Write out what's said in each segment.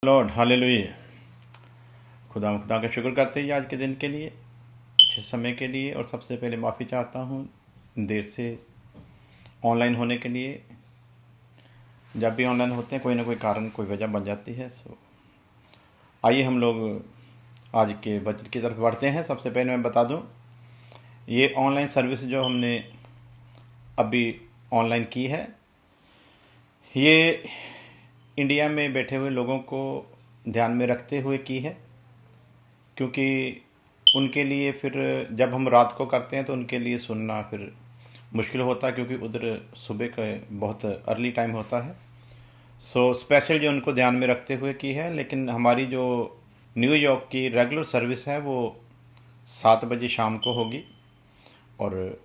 Lord hallelujah. खुदा का शुक्र करते हैं आज के दिन के लिए, अच्छे समय के लिए। और सबसे पहले माफ़ी चाहता हूँ देर से ऑनलाइन होने के लिए। जब भी ऑनलाइन होते हैं कोई ना कोई कारण, कोई वजह बन जाती है। आइए हम लोग आज के वचन की तरफ बढ़ते हैं। सबसे पहले मैं बता दूँ, ये ऑनलाइन सर्विस जो हमने अभी ऑनलाइन की है, ये इंडिया में बैठे हुए लोगों को ध्यान में रखते हुए की है, क्योंकि उनके लिए फिर जब हम रात को करते हैं तो उनके लिए सुनना फिर मुश्किल होता है, क्योंकि उधर सुबह का बहुत अर्ली टाइम होता है। स्पेशल जो उनको ध्यान में रखते हुए की है। लेकिन हमारी जो न्यूयॉर्क की रेगुलर सर्विस है वो 7 बजे शाम को होगी, और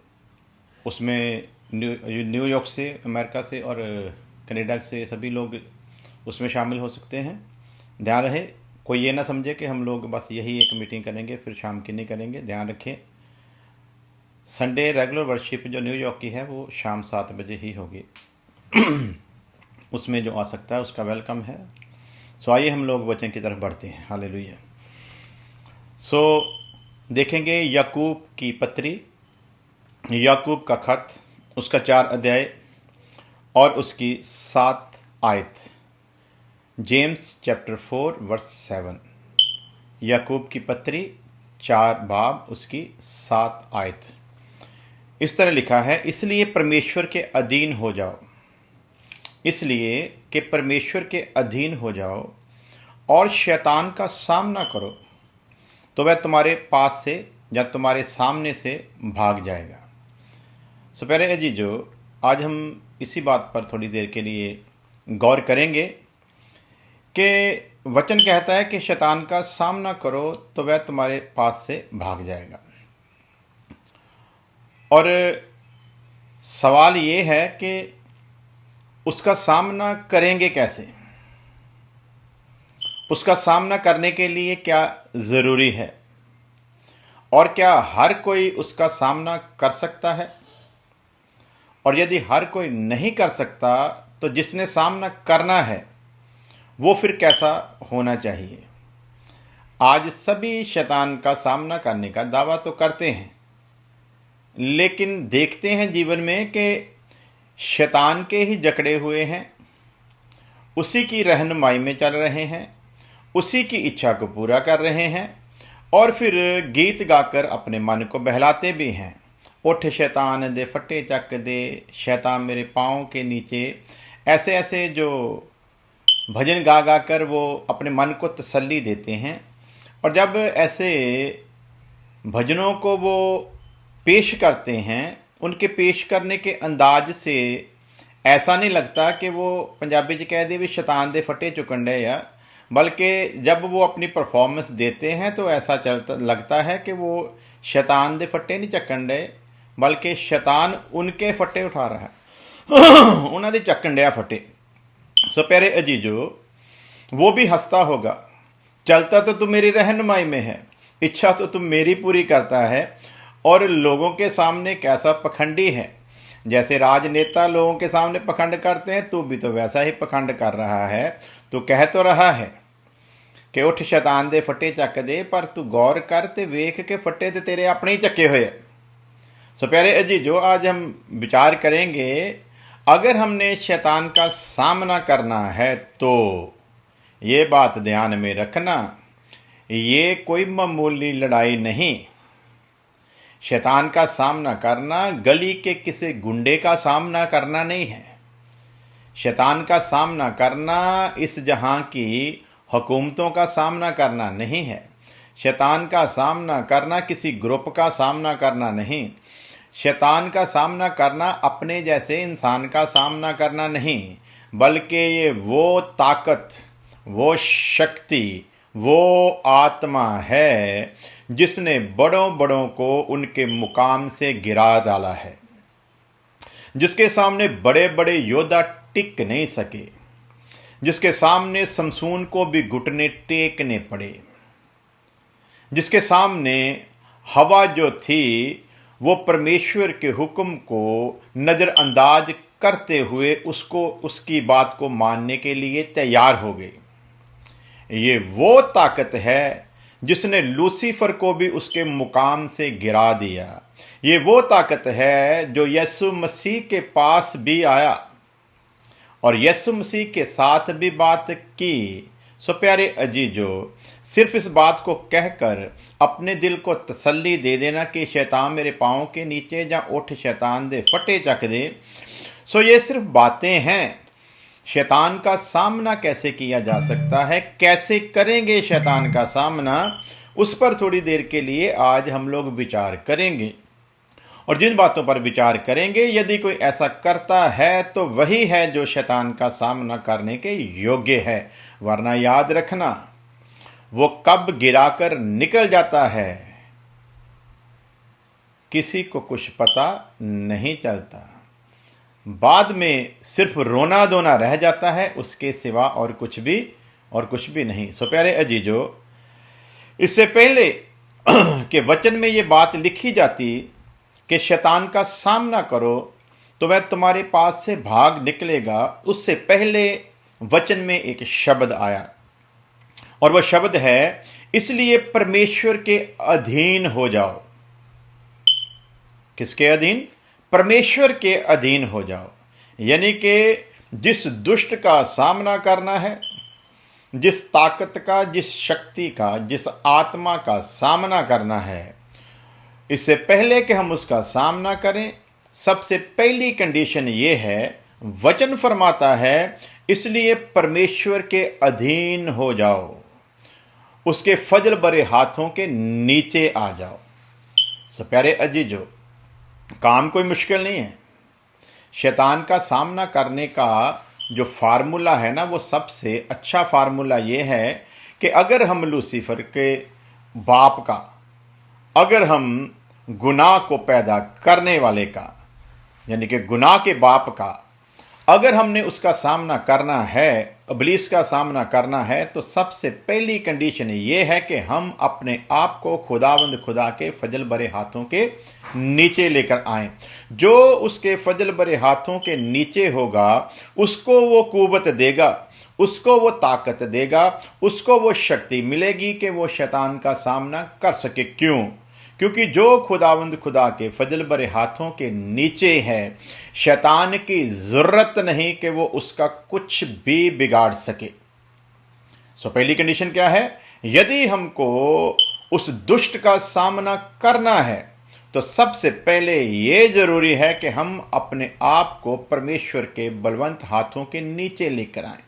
उसमें न्यूयॉर्क से, अमेरिका से और कनाडा से सभी लोग उसमें शामिल हो सकते हैं। ध्यान रहे, कोई ये ना समझे कि हम लोग बस यही एक मीटिंग करेंगे फिर शाम की नहीं करेंगे। ध्यान रखें, संडे रेगुलर वर्शिप जो न्यूयॉर्क की है वो शाम 7 बजे ही होगी। उसमें जो आ सकता है उसका वेलकम है। आइए हम लोग वचन की तरफ बढ़ते हैं। हालेलुया। देखेंगे याकूब की पत्री, याकूब का खत, उसका 4 अध्याय और उसकी 7 आयत। James chapter 4 verse 7। याकूब की पत्री 4 बाब उसकी 7 आयत। इस तरह लिखा है, इसलिए परमेश्वर के अधीन हो जाओ, इसलिए कि परमेश्वर के अधीन हो जाओ और शैतान का सामना करो, तो वह तुम्हारे पास से या तुम्हारे सामने से भाग जाएगा। प्यारे अजीजों, आज हम इसी बात पर थोड़ी देर के लिए गौर करेंगे कि वचन कहता है कि शैतान का सामना करो तो वह तुम्हारे पास से भाग जाएगा। और सवाल ये है कि उसका सामना करेंगे कैसे, उसका सामना करने के लिए क्या ज़रूरी है, और क्या हर कोई उसका सामना कर सकता है? और यदि हर कोई नहीं कर सकता तो जिसने सामना करना है वो फिर कैसा होना चाहिए? आज सभी शैतान का सामना करने का दावा तो करते हैं, लेकिन देखते हैं जीवन में कि शैतान के ही जकड़े हुए हैं, उसी की रहनुमाई में चल रहे हैं, उसी की इच्छा को पूरा कर रहे हैं, और फिर गीत गाकर अपने मन को बहलाते भी हैं। उठ शैतान दे फट्टे चक दे, शैतान मेरे पाँव के नीचे, ऐसे ऐसे जो भजन गा गा कर वो अपने मन को तसल्ली देते हैं। और जब ऐसे भजनों को वो पेश करते हैं, उनके पेश करने के अंदाज से ऐसा नहीं लगता कि वो पंजाबी जी कह दे भी शैतान दे फटे चुकन डे या, बल्कि जब वो अपनी परफॉर्मेंस देते हैं तो ऐसा चलता लगता है कि वो शैतान दे फट्टे नहीं चक्कन डे, बल्कि शैतान उनके फट्टे उठा रहा है, उन्होंने चक्कन डया फट्टे। प्यारे अजीजो, वो भी हंसता होगा, चलता तो तुम मेरी रहनुमाई में है, इच्छा तो तुम मेरी पूरी करता है, और लोगों के सामने कैसा पखंडी है। जैसे राजनेता लोगों के सामने पखंड करते हैं, तू भी तो वैसा ही पखंड कर रहा है। तू कह तो रहा है कि उठ शैतान दे फट्टे चक दे, पर तू गौर कर ते वेख के फट्टे तो तेरे अपने ही चक्के हुए। प्यारे अजीजो, आज हम विचार करेंगे, अगर हमने शैतान का सामना करना है तो ये बात ध्यान में रखना, ये कोई मामूली लड़ाई नहीं। शैतान का सामना करना गली के किसी गुंडे का सामना करना नहीं है। शैतान का सामना करना इस जहां की हुकूमतों का सामना करना नहीं है। शैतान का सामना करना किसी ग्रुप का सामना करना नहीं। शैतान का सामना करना अपने जैसे इंसान का सामना करना नहीं, बल्कि ये वो ताकत, वो शक्ति, वो आत्मा है जिसने बड़ों बड़ों को उनके मुकाम से गिरा डाला है, जिसके सामने बड़े बड़े योद्धा टिक नहीं सके, जिसके सामने समसून को भी घुटने टेकने पड़े, जिसके सामने हवा जो थी वो परमेश्वर के हुक्म को नज़रअंदाज करते हुए उसको, उसकी बात को मानने के लिए तैयार हो गई। ये वो ताकत है जिसने लूसीफर को भी उसके मुकाम से गिरा दिया। ये वो ताकत है जो यीशु मसीह के पास भी आया और यीशु मसीह के साथ भी बात की। सो प्यारे अजीजो, सिर्फ इस बात को कहकर अपने दिल को तसल्ली दे देना कि शैतान मेरे पाँव के नीचे जा उठ शैतान दे फटे चक दे, सो ये सिर्फ बातें हैं। शैतान का सामना कैसे किया जा सकता है, कैसे करेंगे शैतान का सामना, उस पर थोड़ी देर के लिए आज हम लोग विचार करेंगे। और जिन बातों पर विचार करेंगे, यदि कोई ऐसा करता है तो वही है जो शैतान का सामना करने के योग्य है। वरना याद रखना, वो कब गिराकर निकल जाता है किसी को कुछ पता नहीं चलता। बाद में सिर्फ रोना धोना रह जाता है, उसके सिवा और कुछ भी नहीं। सो प्यारे अजीजो, इससे पहले कि वचन में ये बात लिखी जाती कि शैतान का सामना करो तो वह तुम्हारे पास से भाग निकलेगा, उससे पहले वचन में एक शब्द आया और वह शब्द है, इसलिए परमेश्वर के अधीन हो जाओ। किसके अधीन? परमेश्वर के अधीन हो जाओ। यानी कि जिस दुष्ट का सामना करना है, जिस ताकत का, जिस शक्ति का, जिस आत्मा का सामना करना है, इससे पहले कि हम उसका सामना करें, सबसे पहली कंडीशन ये है, वचन फरमाता है इसलिए परमेश्वर के अधीन हो जाओ, उसके फजल भरे हाथों के नीचे आ जाओ। सो प्यारे अजीजो, काम कोई मुश्किल नहीं है। शैतान का सामना करने का जो फार्मूला है ना, वो सबसे अच्छा फार्मूला ये है कि अगर हम लूसीफर के बाप का, अगर हम गुनाह को पैदा करने वाले का, यानी कि गुनाह के बाप का, अगर हमने उसका सामना करना है, इब्लीस का सामना करना है, तो सबसे पहली कंडीशन ये है कि हम अपने आप को खुदावंद खुदा के फजल भरे हाथों के नीचे लेकर आएं। जो उसके फजल भरे हाथों के नीचे होगा, उसको वो कुव्वत देगा, उसको वो ताकत देगा, उसको वो शक्ति मिलेगी कि वो शैतान का सामना कर सके। क्यों? क्योंकि जो खुदावंद खुदा के फजल भरे हाथों के नीचे है, शैतान की जरूरत नहीं कि वो उसका कुछ भी बिगाड़ सके। सो पहली कंडीशन क्या है? यदि हमको उस दुष्ट का सामना करना है तो सबसे पहले ये जरूरी है कि हम अपने आप को परमेश्वर के बलवंत हाथों के नीचे लेकर आएं।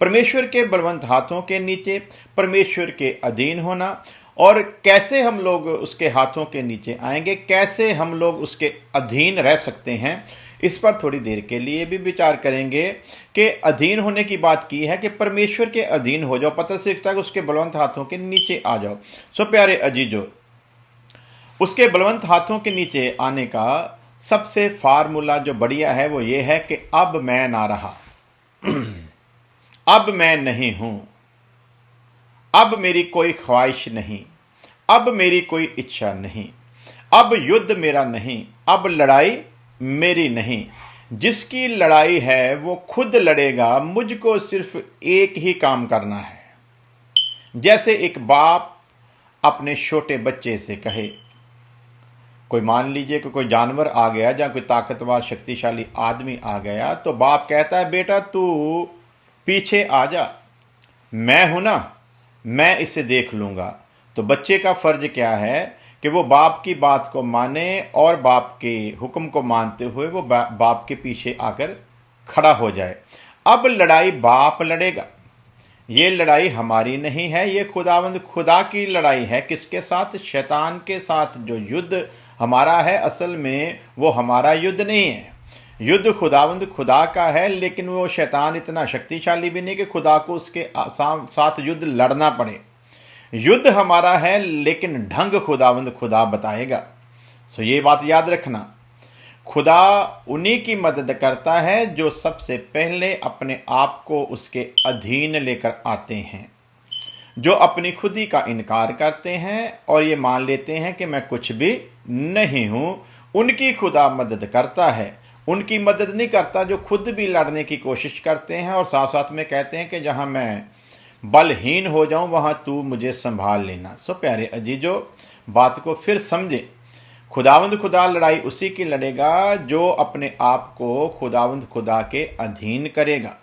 परमेश्वर के बलवंत हाथों के नीचे, परमेश्वर के अधीन होना। और कैसे हम लोग उसके हाथों के नीचे आएंगे, कैसे हम लोग उसके अधीन रह सकते हैं, इस पर थोड़ी देर के लिए भी विचार करेंगे कि अधीन होने की बात की है कि परमेश्वर के अधीन हो जाओ। पत्र से लिखता है कि उसके बलवंत हाथों के नीचे आ जाओ। सो प्यारे अजीजो, उसके बलवंत हाथों के नीचे आने का सबसे फार्मूला जो बढ़िया है वो ये है कि अब मैं ना रहा, अब मैं नहीं हूं, अब मेरी कोई ख्वाहिश नहीं, अब मेरी कोई इच्छा नहीं, अब युद्ध मेरा नहीं, अब लड़ाई मेरी नहीं। जिसकी लड़ाई है वो खुद लड़ेगा, मुझको सिर्फ एक ही काम करना है। जैसे एक बाप अपने छोटे बच्चे से कहे, कोई मान लीजिए कि कोई जानवर आ गया या कोई ताकतवर शक्तिशाली आदमी आ गया, तो बाप कहता है बेटा तू पीछे आ जा, मैं हूं ना, मैं इसे देख लूंगा। तो बच्चे का फर्ज क्या है कि वो बाप की बात को माने और बाप के हुक्म को मानते हुए वो बाप के पीछे आकर खड़ा हो जाए। अब लड़ाई बाप लड़ेगा, ये लड़ाई हमारी नहीं है, ये खुदावंद खुदा की लड़ाई है। किसके साथ? शैतान के साथ। जो युद्ध हमारा है असल में वो हमारा युद्ध नहीं है, युद्ध खुदावंद खुदा का है। लेकिन वो शैतान इतना शक्तिशाली भी नहीं कि खुदा को उसके साथ युद्ध लड़ना पड़े। युद्ध हमारा है लेकिन ढंग खुदावंद खुदा बताएगा। सो ये बात याद रखना, खुदा उन्हीं की मदद करता है जो सबसे पहले अपने आप को उसके अधीन लेकर आते हैं, जो अपनी खुदी का इनकार करते हैं और ये मान लेते हैं कि मैं कुछ भी नहीं हूं। उनकी खुदा मदद करता है। उनकी मदद नहीं करता जो खुद भी लड़ने की कोशिश करते हैं और साथ साथ में कहते हैं कि जहां मैं बलहीन हो जाऊं वहां तू मुझे संभाल लेना। सो प्यारे अजीजों, बात को फिर समझे। खुदावंद खुदा लड़ाई उसी की लड़ेगा जो अपने आप को खुदावंद खुदा के अधीन करेगा।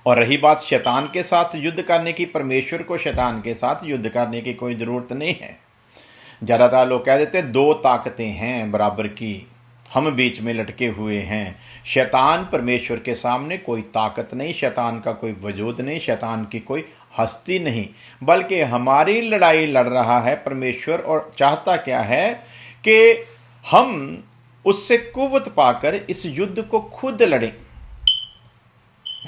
और रही बात शैतान के साथ युद्ध करने की, परमेश्वर को शैतान के साथ युद्ध करने की कोई ज़रूरत नहीं है। ज़्यादातर लोग कह देते दो ताकतें हैं बराबर की, हम बीच में लटके हुए हैं। शैतान परमेश्वर के सामने कोई ताकत नहीं, शैतान का कोई वजूद नहीं, शैतान की कोई हस्ती नहीं, बल्कि हमारी लड़ाई लड़ रहा है परमेश्वर। और चाहता क्या है कि हम उससे कुव्वत पाकर इस युद्ध को खुद लड़ें।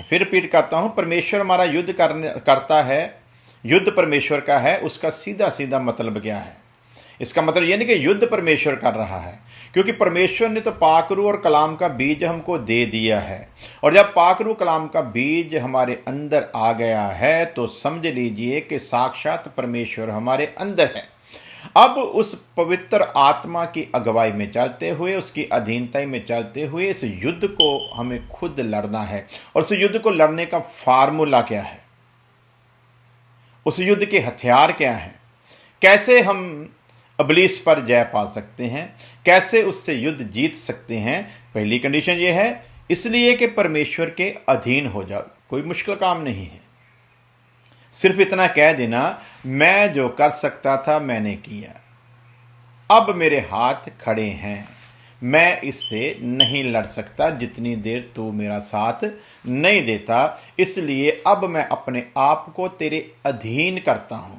फिर रिपीट करता हूं, परमेश्वर हमारा युद्ध करता है, युद्ध परमेश्वर का है। उसका सीधा सीधा मतलब क्या है? इसका मतलब यह नहीं कि युद्ध परमेश्वर कर रहा है, क्योंकि परमेश्वर ने तो पाकरू और कलाम का बीज हमको दे दिया है। और जब पाकरू कलाम का बीज हमारे अंदर आ गया है तो समझ लीजिए कि साक्षात परमेश्वर हमारे अंदर है। अब उस पवित्र आत्मा की अगुवाई में चलते हुए, उसकी अधीनता में चलते हुए इस युद्ध को हमें खुद लड़ना है। और उस युद्ध को लड़ने का फार्मूला क्या है? उस युद्ध के हथियार क्या हैं? कैसे हम इब्लीस पर जय पा सकते हैं? कैसे उससे युद्ध जीत सकते हैं? पहली कंडीशन यह है, इसलिए कि परमेश्वर के अधीन हो जाओ। कोई मुश्किल काम नहीं है, सिर्फ इतना कह देना, मैं जो कर सकता था मैंने किया, अब मेरे हाथ खड़े हैं, मैं इससे नहीं लड़ सकता जितनी देर तू मेरा साथ नहीं देता, इसलिए अब मैं अपने आप को तेरे अधीन करता हूं।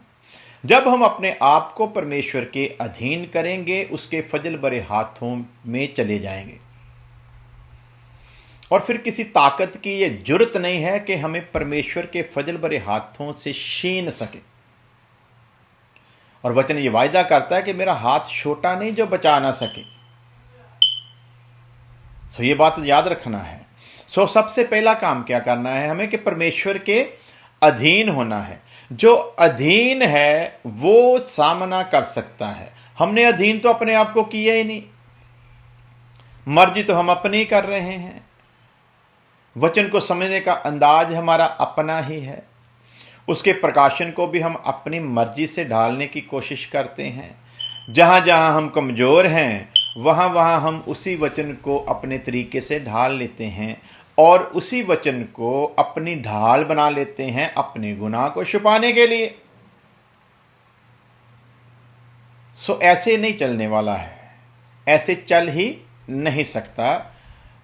जब हम अपने आप को परमेश्वर के अधीन करेंगे, उसके फजल भरे हाथों में चले जाएंगे। और फिर किसी ताकत की यह जुर्रत नहीं है कि हमें परमेश्वर के फजल भरे हाथों से छीन सके। और वचन ये वायदा करता है कि मेरा हाथ छोटा नहीं जो बचा ना सके। सो ये बात याद रखना है। सो सबसे पहला काम क्या करना है हमें? कि परमेश्वर के अधीन होना है। जो अधीन है वो सामना कर सकता है। हमने अधीन तो अपने आप को किया ही नहीं, मर्जी तो हम अपनी कर रहे हैं। वचन को समझने का अंदाज हमारा अपना ही है, उसके प्रकाशन को भी हम अपनी मर्जी से ढालने की कोशिश करते हैं। जहाँ जहाँ हम कमज़ोर हैं वहाँ वहाँ हम उसी वचन को अपने तरीके से ढाल लेते हैं और उसी वचन को अपनी ढाल बना लेते हैं अपने गुनाह को छुपाने के लिए। सो ऐसे नहीं चलने वाला है, ऐसे चल ही नहीं सकता।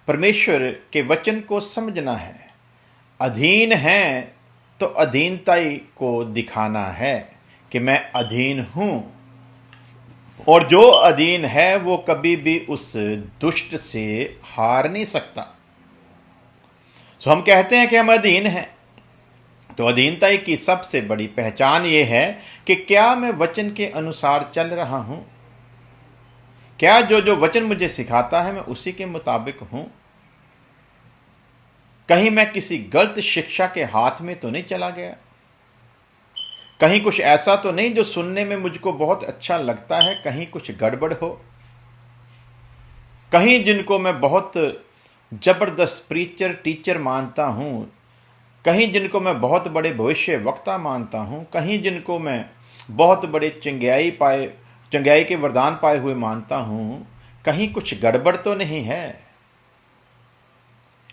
परमेश्वर के वचन को समझना है। अधीन हैं तो अधीनताई को दिखाना है कि मैं अधीन हूं, और जो अधीन है वो कभी भी उस दुष्ट से हार नहीं सकता। सो हम कहते हैं कि हम अधीन हैं, तो अधीनताई की सबसे बड़ी पहचान ये है कि क्या मैं वचन के अनुसार चल रहा हूं? क्या जो जो वचन मुझे सिखाता है मैं उसी के मुताबिक हूं? कहीं मैं किसी गलत शिक्षा के हाथ में तो नहीं चला गया? कहीं कुछ ऐसा तो नहीं जो सुनने में मुझको बहुत अच्छा लगता है, कहीं कुछ गड़बड़ हो? कहीं जिनको मैं बहुत जबरदस्त प्रीचर टीचर मानता हूं, कहीं जिनको मैं बहुत बड़े भविष्य वक्ता मानता हूं, कहीं जिनको मैं बहुत बड़े चंगाई के वरदान पाए हुए मानता हूं, कहीं कुछ गड़बड़ तो नहीं है?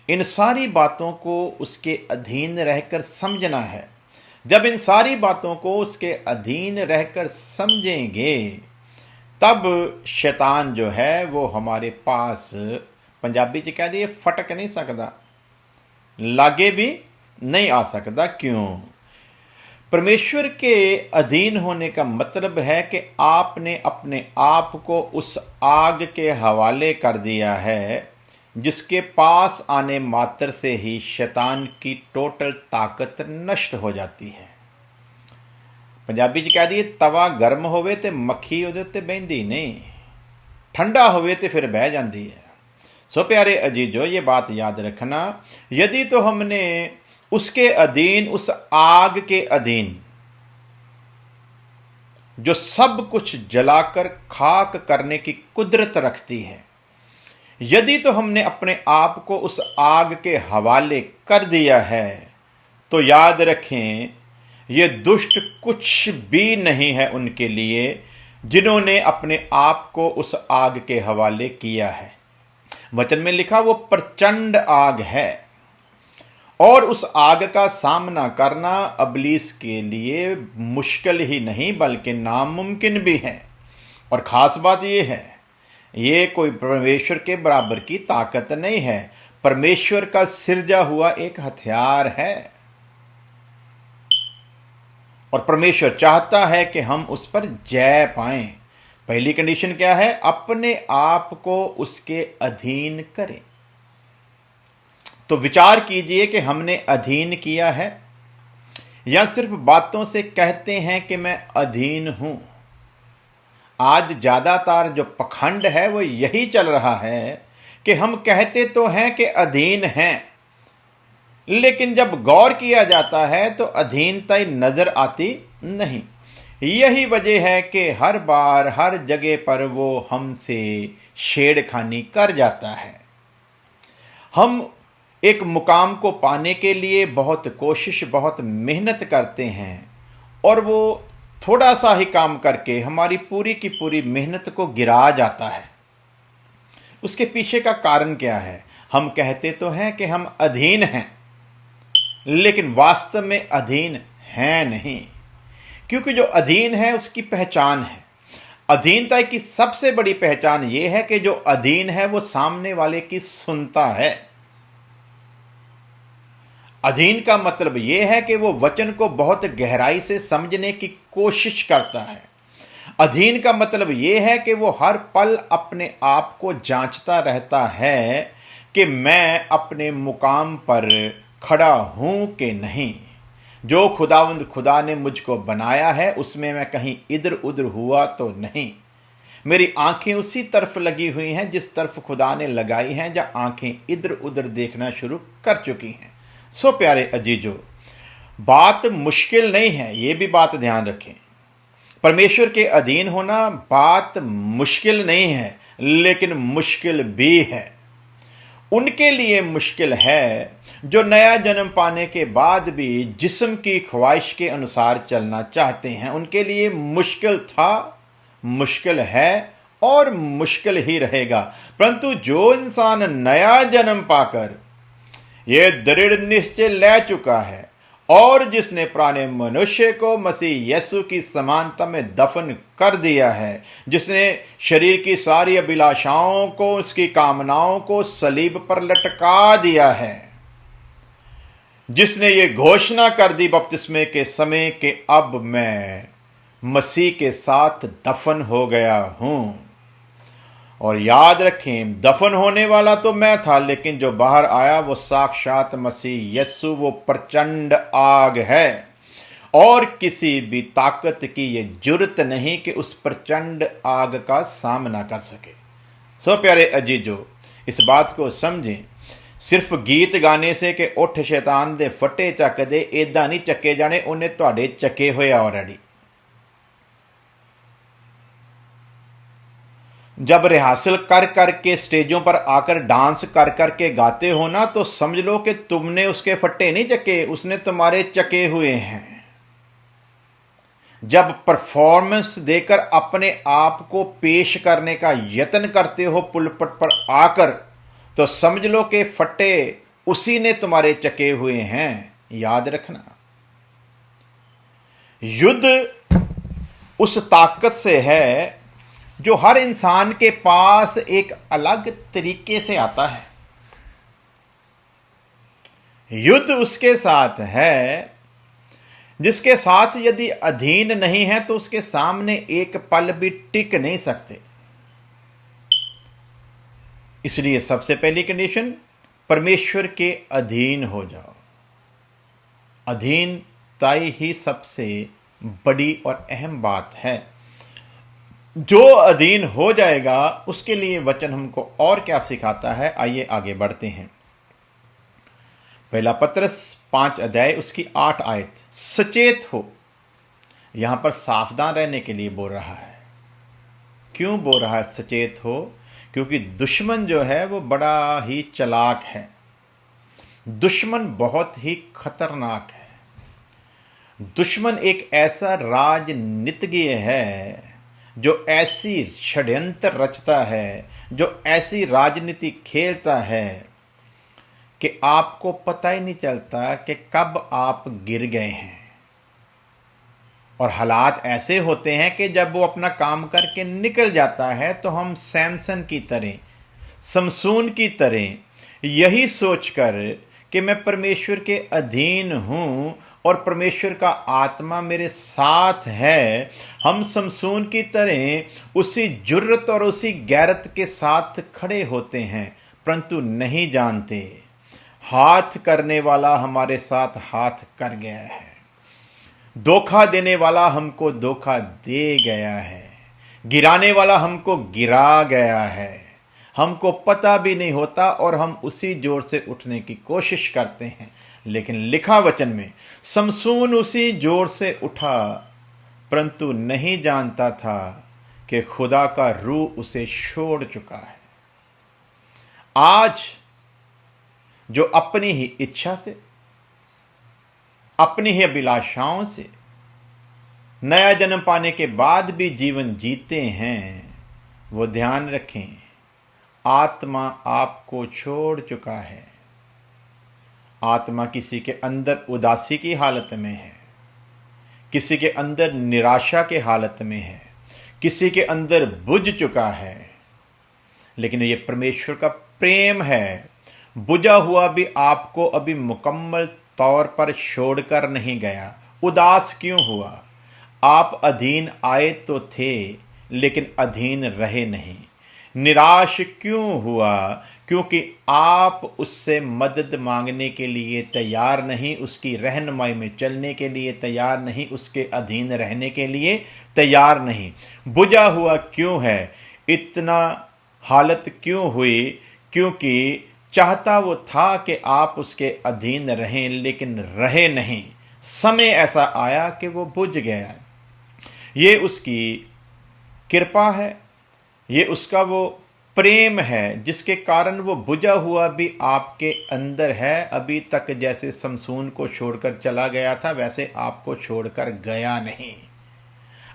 इन सारी बातों को उसके अधीन रहकर समझना है। जब इन सारी बातों को उसके अधीन रहकर समझेंगे तब शैतान जो है वो हमारे पास, पंजाबी च कह दिए, फटक नहीं सकता, लागे भी नहीं आ सकता। क्यों? परमेश्वर के अधीन होने का मतलब है कि आपने अपने आप को उस आग के हवाले कर दिया है जिसके पास आने मात्र से ही शैतान की टोटल ताकत नष्ट हो जाती है। पंजाबी च कह दिए, तवा गर्म होवे ते मक्खी उहदे उत्ते बहिंदी नहीं, ठंडा होवे ते फिर बह जाती है। सो प्यारे अजीजो, ये बात याद रखना, यदि तो हमने उसके अधीन, उस आग के अधीन जो सब कुछ जलाकर खाक करने की कुदरत रखती है, यदि तो हमने अपने आप को उस आग के हवाले कर दिया है, तो याद रखें ये दुष्ट कुछ भी नहीं है उनके लिए जिन्होंने अपने आप को उस आग के हवाले किया है। वचन में लिखा वो प्रचंड आग है और उस आग का सामना करना अबलीस के लिए मुश्किल ही नहीं बल्कि नामुमकिन भी है। और ख़ास बात यह है, ये कोई परमेश्वर के बराबर की ताकत नहीं है, परमेश्वर का सिरजा हुआ एक हथियार है और परमेश्वर चाहता है कि हम उस पर जय पाएं। पहली कंडीशन क्या है? अपने आप को उसके अधीन करें। तो विचार कीजिए कि हमने अधीन किया है या सिर्फ बातों से कहते हैं कि मैं अधीन हूं। आज ज्यादातर जो पखंड है वो यही चल रहा है कि हम कहते तो हैं कि अधीन हैं, लेकिन जब गौर किया जाता है तो अधीनता नजर आती नहीं। यही वजह है कि हर बार हर जगह पर वो हमसे छेड़खानी कर जाता है। हम एक मुकाम को पाने के लिए बहुत कोशिश बहुत मेहनत करते हैं और वो थोड़ा सा ही काम करके हमारी पूरी की पूरी मेहनत को गिरा जाता है। उसके पीछे का कारण क्या है? हम कहते तो हैं कि हम अधीन हैं, लेकिन वास्तव में अधीन हैं नहीं, क्योंकि जो अधीन है उसकी पहचान है। अधीनता की सबसे बड़ी पहचान यह है कि जो अधीन है वो सामने वाले की सुनता है। अधीन का मतलब यह है कि वो वचन को बहुत गहराई से समझने की कोशिश करता है। अधीन का मतलब यह है कि वो हर पल अपने आप को जांचता रहता है कि मैं अपने मुकाम पर खड़ा हूं कि नहीं। जो खुदा ने मुझको बनाया है उसमें मैं कहीं इधर उधर हुआ तो नहीं। मेरी आंखें उसी तरफ लगी हुई हैं जिस तरफ खुदा ने लगाई हैं, जहां आंखें इधर उधर देखना शुरू कर चुकी हैं। सो प्यारे अजीजों, बात मुश्किल नहीं है, ये भी बात ध्यान रखें। परमेश्वर के अधीन होना बात मुश्किल नहीं है, लेकिन मुश्किल भी है। उनके लिए मुश्किल है जो नया जन्म पाने के बाद भी जिस्म की ख्वाहिश के अनुसार चलना चाहते हैं। उनके लिए मुश्किल था, मुश्किल है और मुश्किल ही रहेगा। परंतु जो इंसान नया जन्म पाकर ये दृढ़ निश्चय ले चुका है और जिसने पुराने मनुष्य को मसीह यीशु की समानता में दफन कर दिया है, जिसने शरीर की सारी अभिलाषाओं को, उसकी कामनाओं को सलीब पर लटका दिया है, जिसने ये घोषणा कर दी बपतिस्मे के समय कि अब मैं मसीह के साथ दफन हो गया हूं। और याद रखें, दफन होने वाला तो मैं था, लेकिन जो बाहर आया वो साक्षात मसीह यीशु, वो प्रचंड आग है और किसी भी ताकत की ये जुर्रत नहीं कि उस प्रचंड आग का सामना कर सके। सो प्यारे अजीजों, इस बात को समझें। सिर्फ गीत गाने से कि उठ शैतान दे फटे चक दे, इदां नहीं चके जाने, उन्हें तुहाडे चके हुए ऑलरेडी। जब रिहर्सल कर करके स्टेजों पर आकर डांस कर करके गाते हो ना, तो समझ लो कि तुमने उसके फट्टे नहीं चके, उसने तुम्हारे चके हुए हैं। जब परफॉर्मेंस देकर अपने आप को पेश करने का यत्न करते हो पुलपट पर आकर, तो समझ लो कि फट्टे उसी ने तुम्हारे चके हुए हैं। याद रखना, युद्ध उस ताकत से है जो हर इंसान के पास एक अलग तरीके से आता है। युद्ध उसके साथ है जिसके साथ यदि अधीन नहीं है तो उसके सामने एक पल भी टिक नहीं सकते। इसलिए सबसे पहली कंडीशन, परमेश्वर के अधीन हो जाओ। अधीनताई ही सबसे बड़ी और अहम बात है। जो अधीन हो जाएगा उसके लिए वचन हमको और क्या सिखाता है, आइए आगे बढ़ते हैं। पहला पत्रस 5 अध्याय उसकी 8 आयत, सचेत हो। यहां पर सावधान रहने के लिए बोल रहा है। क्यों बोल रहा है सचेत हो? क्योंकि दुश्मन जो है वो बड़ा ही चालाक है। दुश्मन बहुत ही खतरनाक है। दुश्मन एक ऐसा राजनीतिज्ञ है जो ऐसी षड्यंत्र रचता है, जो ऐसी राजनीति खेलता है कि आपको पता ही नहीं चलता कि कब आप गिर गए हैं। और हालात ऐसे होते हैं कि जब वो अपना काम करके निकल जाता है तो हम सैमसन की तरह, समसून की तरह यही सोचकर कि मैं परमेश्वर के अधीन हूं और परमेश्वर का आत्मा मेरे साथ है, हम समसून की तरह उसी जुर्रत और उसी गैरत के साथ खड़े होते हैं, परंतु नहीं जानते हाथ करने वाला हमारे साथ हाथ कर गया है, धोखा देने वाला हमको धोखा दे गया है, गिराने वाला हमको गिरा गया है। हमको पता भी नहीं होता और हम उसी जोर से उठने की कोशिश करते हैं। लेकिन लिखा वचन में समसून उसी जोर से उठा, परंतु नहीं जानता था कि खुदा का रूह उसे छोड़ चुका है। आज जो अपनी ही इच्छा से, अपनी ही अभिलाषाओं से नया जन्म पाने के बाद भी जीवन जीते हैं, वो ध्यान रखें, आत्मा आपको छोड़ चुका है। आत्मा किसी के अंदर उदासी की हालत में है, किसी के अंदर निराशा के हालत में है, किसी के अंदर बुझ चुका है। लेकिन ये परमेश्वर का प्रेम है, बुझा हुआ भी आपको अभी मुकम्मल तौर पर छोड़कर नहीं गया। उदास क्यों हुआ? आप अधीन आए तो थे लेकिन अधीन रहे नहीं। निराश क्यों हुआ? क्योंकि आप उससे मदद मांगने के लिए तैयार नहीं, उसकी रहनुमाई में चलने के लिए तैयार नहीं, उसके अधीन रहने के लिए तैयार नहीं। बुझा हुआ क्यों है? इतना हालत क्यों हुई? क्योंकि चाहता वो था कि आप उसके अधीन रहें लेकिन रहे नहीं। समय ऐसा आया कि वो बुझ गया। ये उसकी कृपा है, ये उसका वो प्रेम है जिसके कारण वो बुझा हुआ भी आपके अंदर है। अभी तक जैसे समसून को छोड़कर चला गया था वैसे आपको छोड़कर गया नहीं।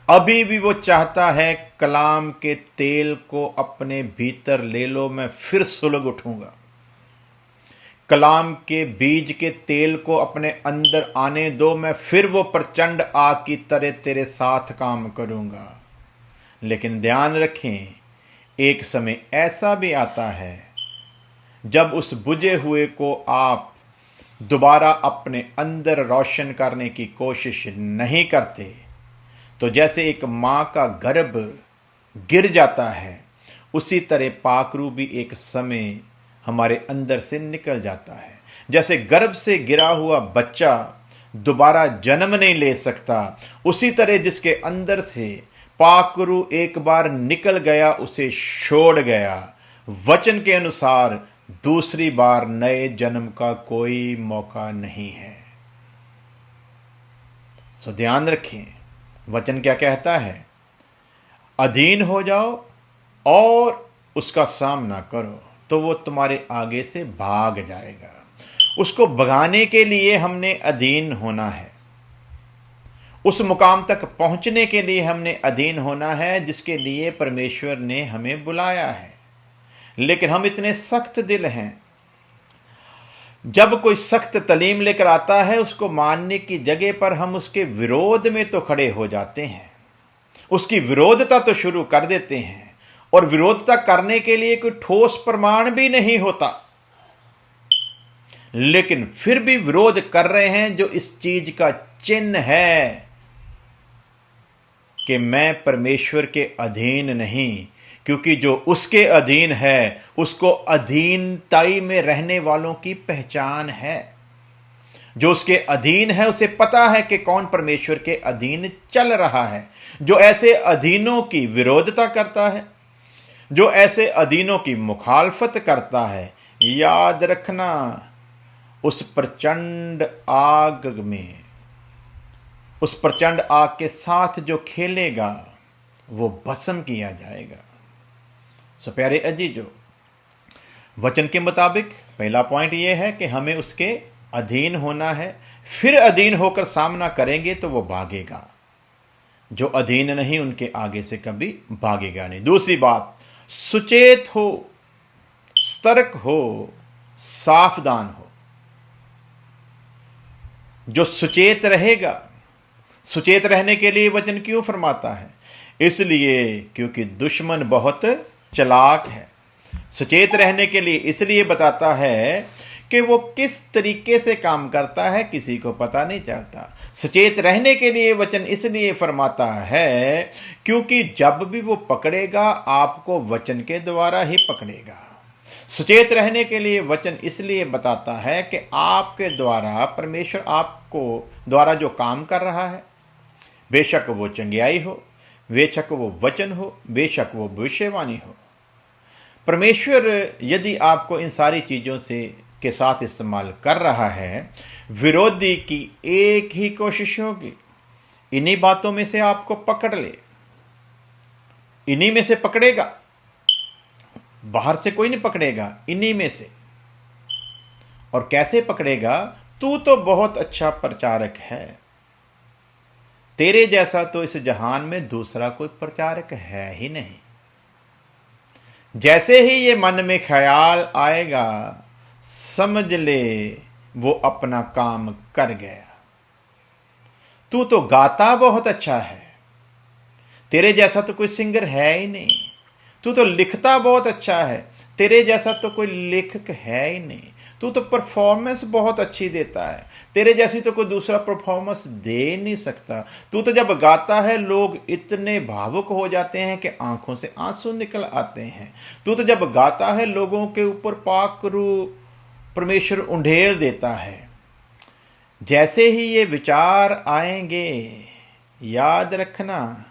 अभी भी वो चाहता है कलाम के तेल को अपने भीतर ले लो, मैं फिर सुलग उठूंगा। कलाम के बीज के तेल को अपने अंदर आने दो, मैं फिर वो प्रचंड आग की तरह तेरे साथ काम करूंगा। लेकिन ध्यान रखें, एक समय ऐसा भी आता है जब उस बुझे हुए को आप दोबारा अपने अंदर रोशन करने की कोशिश नहीं करते, तो जैसे एक माँ का गर्भ गिर जाता है, उसी तरह पाखरू भी एक समय हमारे अंदर से निकल जाता है। जैसे गर्भ से गिरा हुआ बच्चा दोबारा जन्म नहीं ले सकता, उसी तरह जिसके अंदर से पाखरू एक बार निकल गया उसे छोड़ गया। वचन के अनुसार दूसरी बार नए जन्म का कोई मौका नहीं है। सो ध्यान रखें, वचन क्या कहता है? अधीन हो जाओ और उसका सामना करो तो वो तुम्हारे आगे से भाग जाएगा। उसको भगाने के लिए हमने अधीन होना है, उस मुकाम तक पहुंचने के लिए हमने अधीन होना है जिसके लिए परमेश्वर ने हमें बुलाया है। लेकिन हम इतने सख्त दिल हैं, जब कोई सख्त तालीम लेकर आता है उसको मानने की जगह पर हम उसके विरोध में तो खड़े हो जाते हैं, उसकी विरोधता तो शुरू कर देते हैं, और विरोधता करने के लिए कोई ठोस प्रमाण भी नहीं होता, लेकिन फिर भी विरोध कर रहे हैं, जो इस चीज का चिन्ह है कि मैं परमेश्वर के अधीन नहीं। क्योंकि जो उसके अधीन है उसको अधीनताई में रहने वालों की पहचान है। जो उसके अधीन है उसे पता है कि कौन परमेश्वर के अधीन चल रहा है। जो ऐसे अधीनों की विरोधता करता है, जो ऐसे अधीनों की मुखालफत करता है, याद रखना उस प्रचंड आग में, उस प्रचंड आग के साथ जो खेलेगा वो भस्म किया जाएगा। सो प्यारे अजीजों, वचन के मुताबिक पहला पॉइंट ये है कि हमें उसके अधीन होना है, फिर अधीन होकर सामना करेंगे तो वो भागेगा। जो अधीन नहीं उनके आगे से कभी भागेगा नहीं। दूसरी बात, सुचेत हो, सतर्क हो, सावधान हो। जो सुचेत रहेगा, सुचेत रहने के लिए वचन क्यों फरमाता है? इसलिए क्योंकि दुश्मन बहुत चालाक है। सचेत रहने के लिए इसलिए बताता है कि वो किस तरीके से काम करता है किसी को पता नहीं चलता। सचेत रहने के लिए वचन इसलिए फरमाता है क्योंकि जब भी वो पकड़ेगा आपको वचन के द्वारा ही पकड़ेगा। सचेत रहने के लिए वचन इसलिए बताता है कि आपके द्वारा परमेश्वर आपको द्वारा जो काम कर रहा है, बेशक वो चंगियाई हो, बेशक वो वचन हो, बेशक वो भविष्यवाणी हो, परमेश्वर यदि आपको इन सारी चीज़ों से के साथ इस्तेमाल कर रहा है, विरोधी की एक ही कोशिश होगी, इन्हीं बातों में से आपको पकड़ ले, इन्हीं में से पकड़ेगा, बाहर से कोई नहीं पकड़ेगा, इन्हीं में से। और कैसे पकड़ेगा? तू तो बहुत अच्छा प्रचारक है, तेरे जैसा तो इस जहान में दूसरा कोई प्रचारक है ही नहीं। जैसे ही ये मन में ख्याल आएगा, समझ ले वो अपना काम कर गया। तू तो गाता बहुत अच्छा है, तेरे जैसा तो कोई सिंगर है ही नहीं। तू तो लिखता बहुत अच्छा है, तेरे जैसा तो कोई लेखक है ही नहीं। तू तो परफॉर्मेंस बहुत अच्छी देता है, तेरे जैसी तो कोई दूसरा परफॉर्मेंस दे नहीं सकता। तू तो जब गाता है लोग इतने भावुक हो जाते हैं कि आंखों से आंसू निकल आते हैं। तू तो जब गाता है लोगों के ऊपर पाक रूह परमेश्वर उंडेल देता है। जैसे ही ये विचार आएंगे, याद रखना,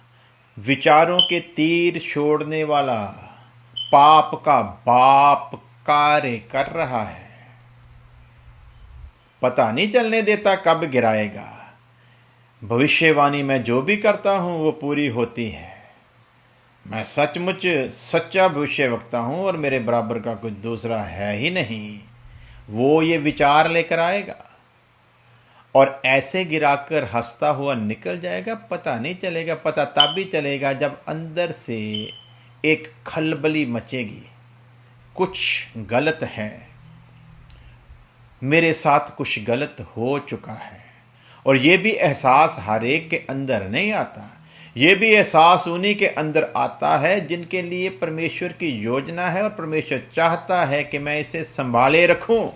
विचारों के तीर छोड़ने वाला पाप का बाप कार्य कर रहा है। पता नहीं चलने देता कब गिराएगा। भविष्यवाणी मैं जो भी करता हूं वो पूरी होती है। मैं सचमुच सच्चा भविष्यवक्ता हूं और मेरे बराबर का कोई दूसरा है ही नहीं। वो ये विचार लेकर आएगा और ऐसे गिराकर हंसता हुआ निकल जाएगा। पता नहीं चलेगा। पता तब भी चलेगा जब अंदर से एक खलबली मचेगी, कुछ गलत है, मेरे साथ कुछ गलत हो चुका है। और ये भी एहसास हर एक के अंदर नहीं आता। ये भी एहसास उन्हीं के अंदर आता है जिनके लिए परमेश्वर की योजना है और परमेश्वर चाहता है कि मैं इसे संभाले रखूं।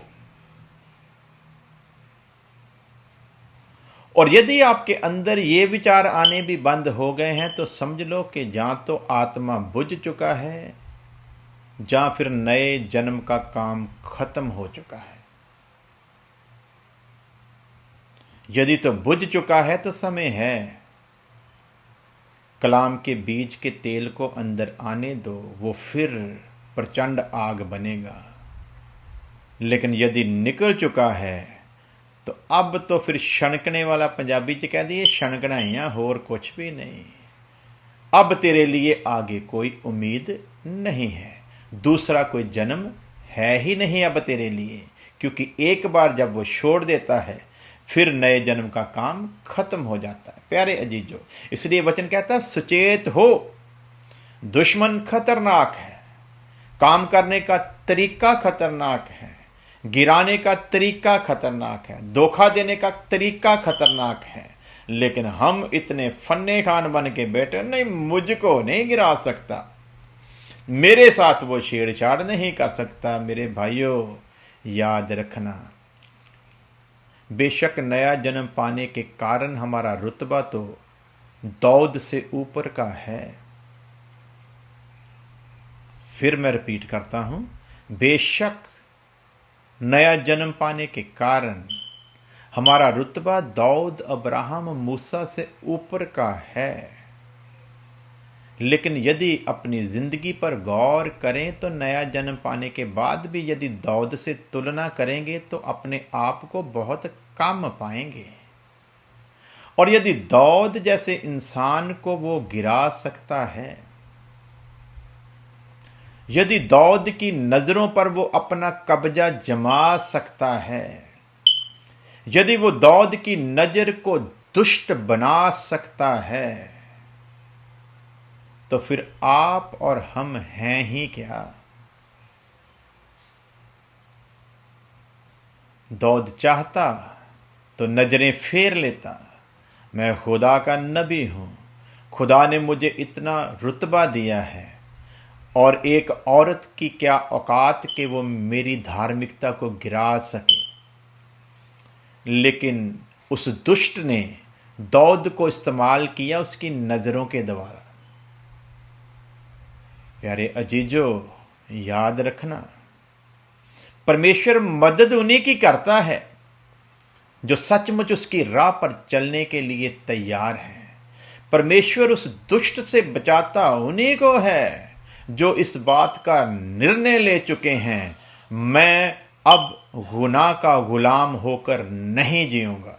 और यदि आपके अंदर ये विचार आने भी बंद हो गए हैं तो समझ लो कि या तो आत्मा बुझ चुका है या फिर नए जन्म का काम खत्म हो चुका है। यदि तो बुझ चुका है तो समय है, कलाम के बीज के तेल को अंदर आने दो, वो फिर प्रचंड आग बनेगा। लेकिन यदि निकल चुका है तो अब तो फिर छणकने वाला, पंजाबी च कह दिए छणकना ही आ, होर कुछ भी नहीं। अब तेरे लिए आगे कोई उम्मीद नहीं है, दूसरा कोई जन्म है ही नहीं अब तेरे लिए। क्योंकि एक बार जब वो छोड़ देता है फिर नए जन्म का काम खत्म हो जाता है। प्यारे अजीजों, इसलिए वचन कहता है सचेत हो, दुश्मन खतरनाक है, काम करने का तरीका खतरनाक है, गिराने का तरीका खतरनाक है, धोखा देने का तरीका खतरनाक है। लेकिन हम इतने फन्ने खान बन के बैठे, नहीं मुझको नहीं गिरा सकता, मेरे साथ वो छेड़छाड़ नहीं कर सकता। मेरे भाइयों, याद रखना, बेशक नया जन्म पाने के कारण हमारा रुतबा तो दाऊद से ऊपर का है। फिर मैं रिपीट करता हूं, बेशक नया जन्म पाने के कारण हमारा रुतबा दाऊद, अब्राहम, मूसा से ऊपर का है। लेकिन यदि अपनी जिंदगी पर गौर करें तो नया जन्म पाने के बाद भी यदि दाऊद से तुलना करेंगे तो अपने आप को बहुत कम पाएंगे। और यदि दाऊद जैसे इंसान को वो गिरा सकता है, यदि दाऊद की नजरों पर वो अपना कब्जा जमा सकता है, यदि वो दौद की नजर को दुष्ट बना सकता है, तो फिर आप और हम हैं ही क्या। दौद चाहता तो नजरें फेर लेता। मैं खुदा का नबी हूं, खुदा ने मुझे इतना रुतबा दिया है, और एक औरत की क्या औकात कि वो मेरी धार्मिकता को गिरा सके। लेकिन उस दुष्ट ने दौद को इस्तेमाल किया उसकी नज़रों के द्वारा। प्यारे अजीजो, याद रखना, परमेश्वर मदद उन्हीं की करता है जो सचमुच उसकी राह पर चलने के लिए तैयार है। परमेश्वर उस दुष्ट से बचाता उन्हीं को है जो इस बात का निर्णय ले चुके हैं, मैं अब गुनाह का गुलाम होकर नहीं जीऊंगा।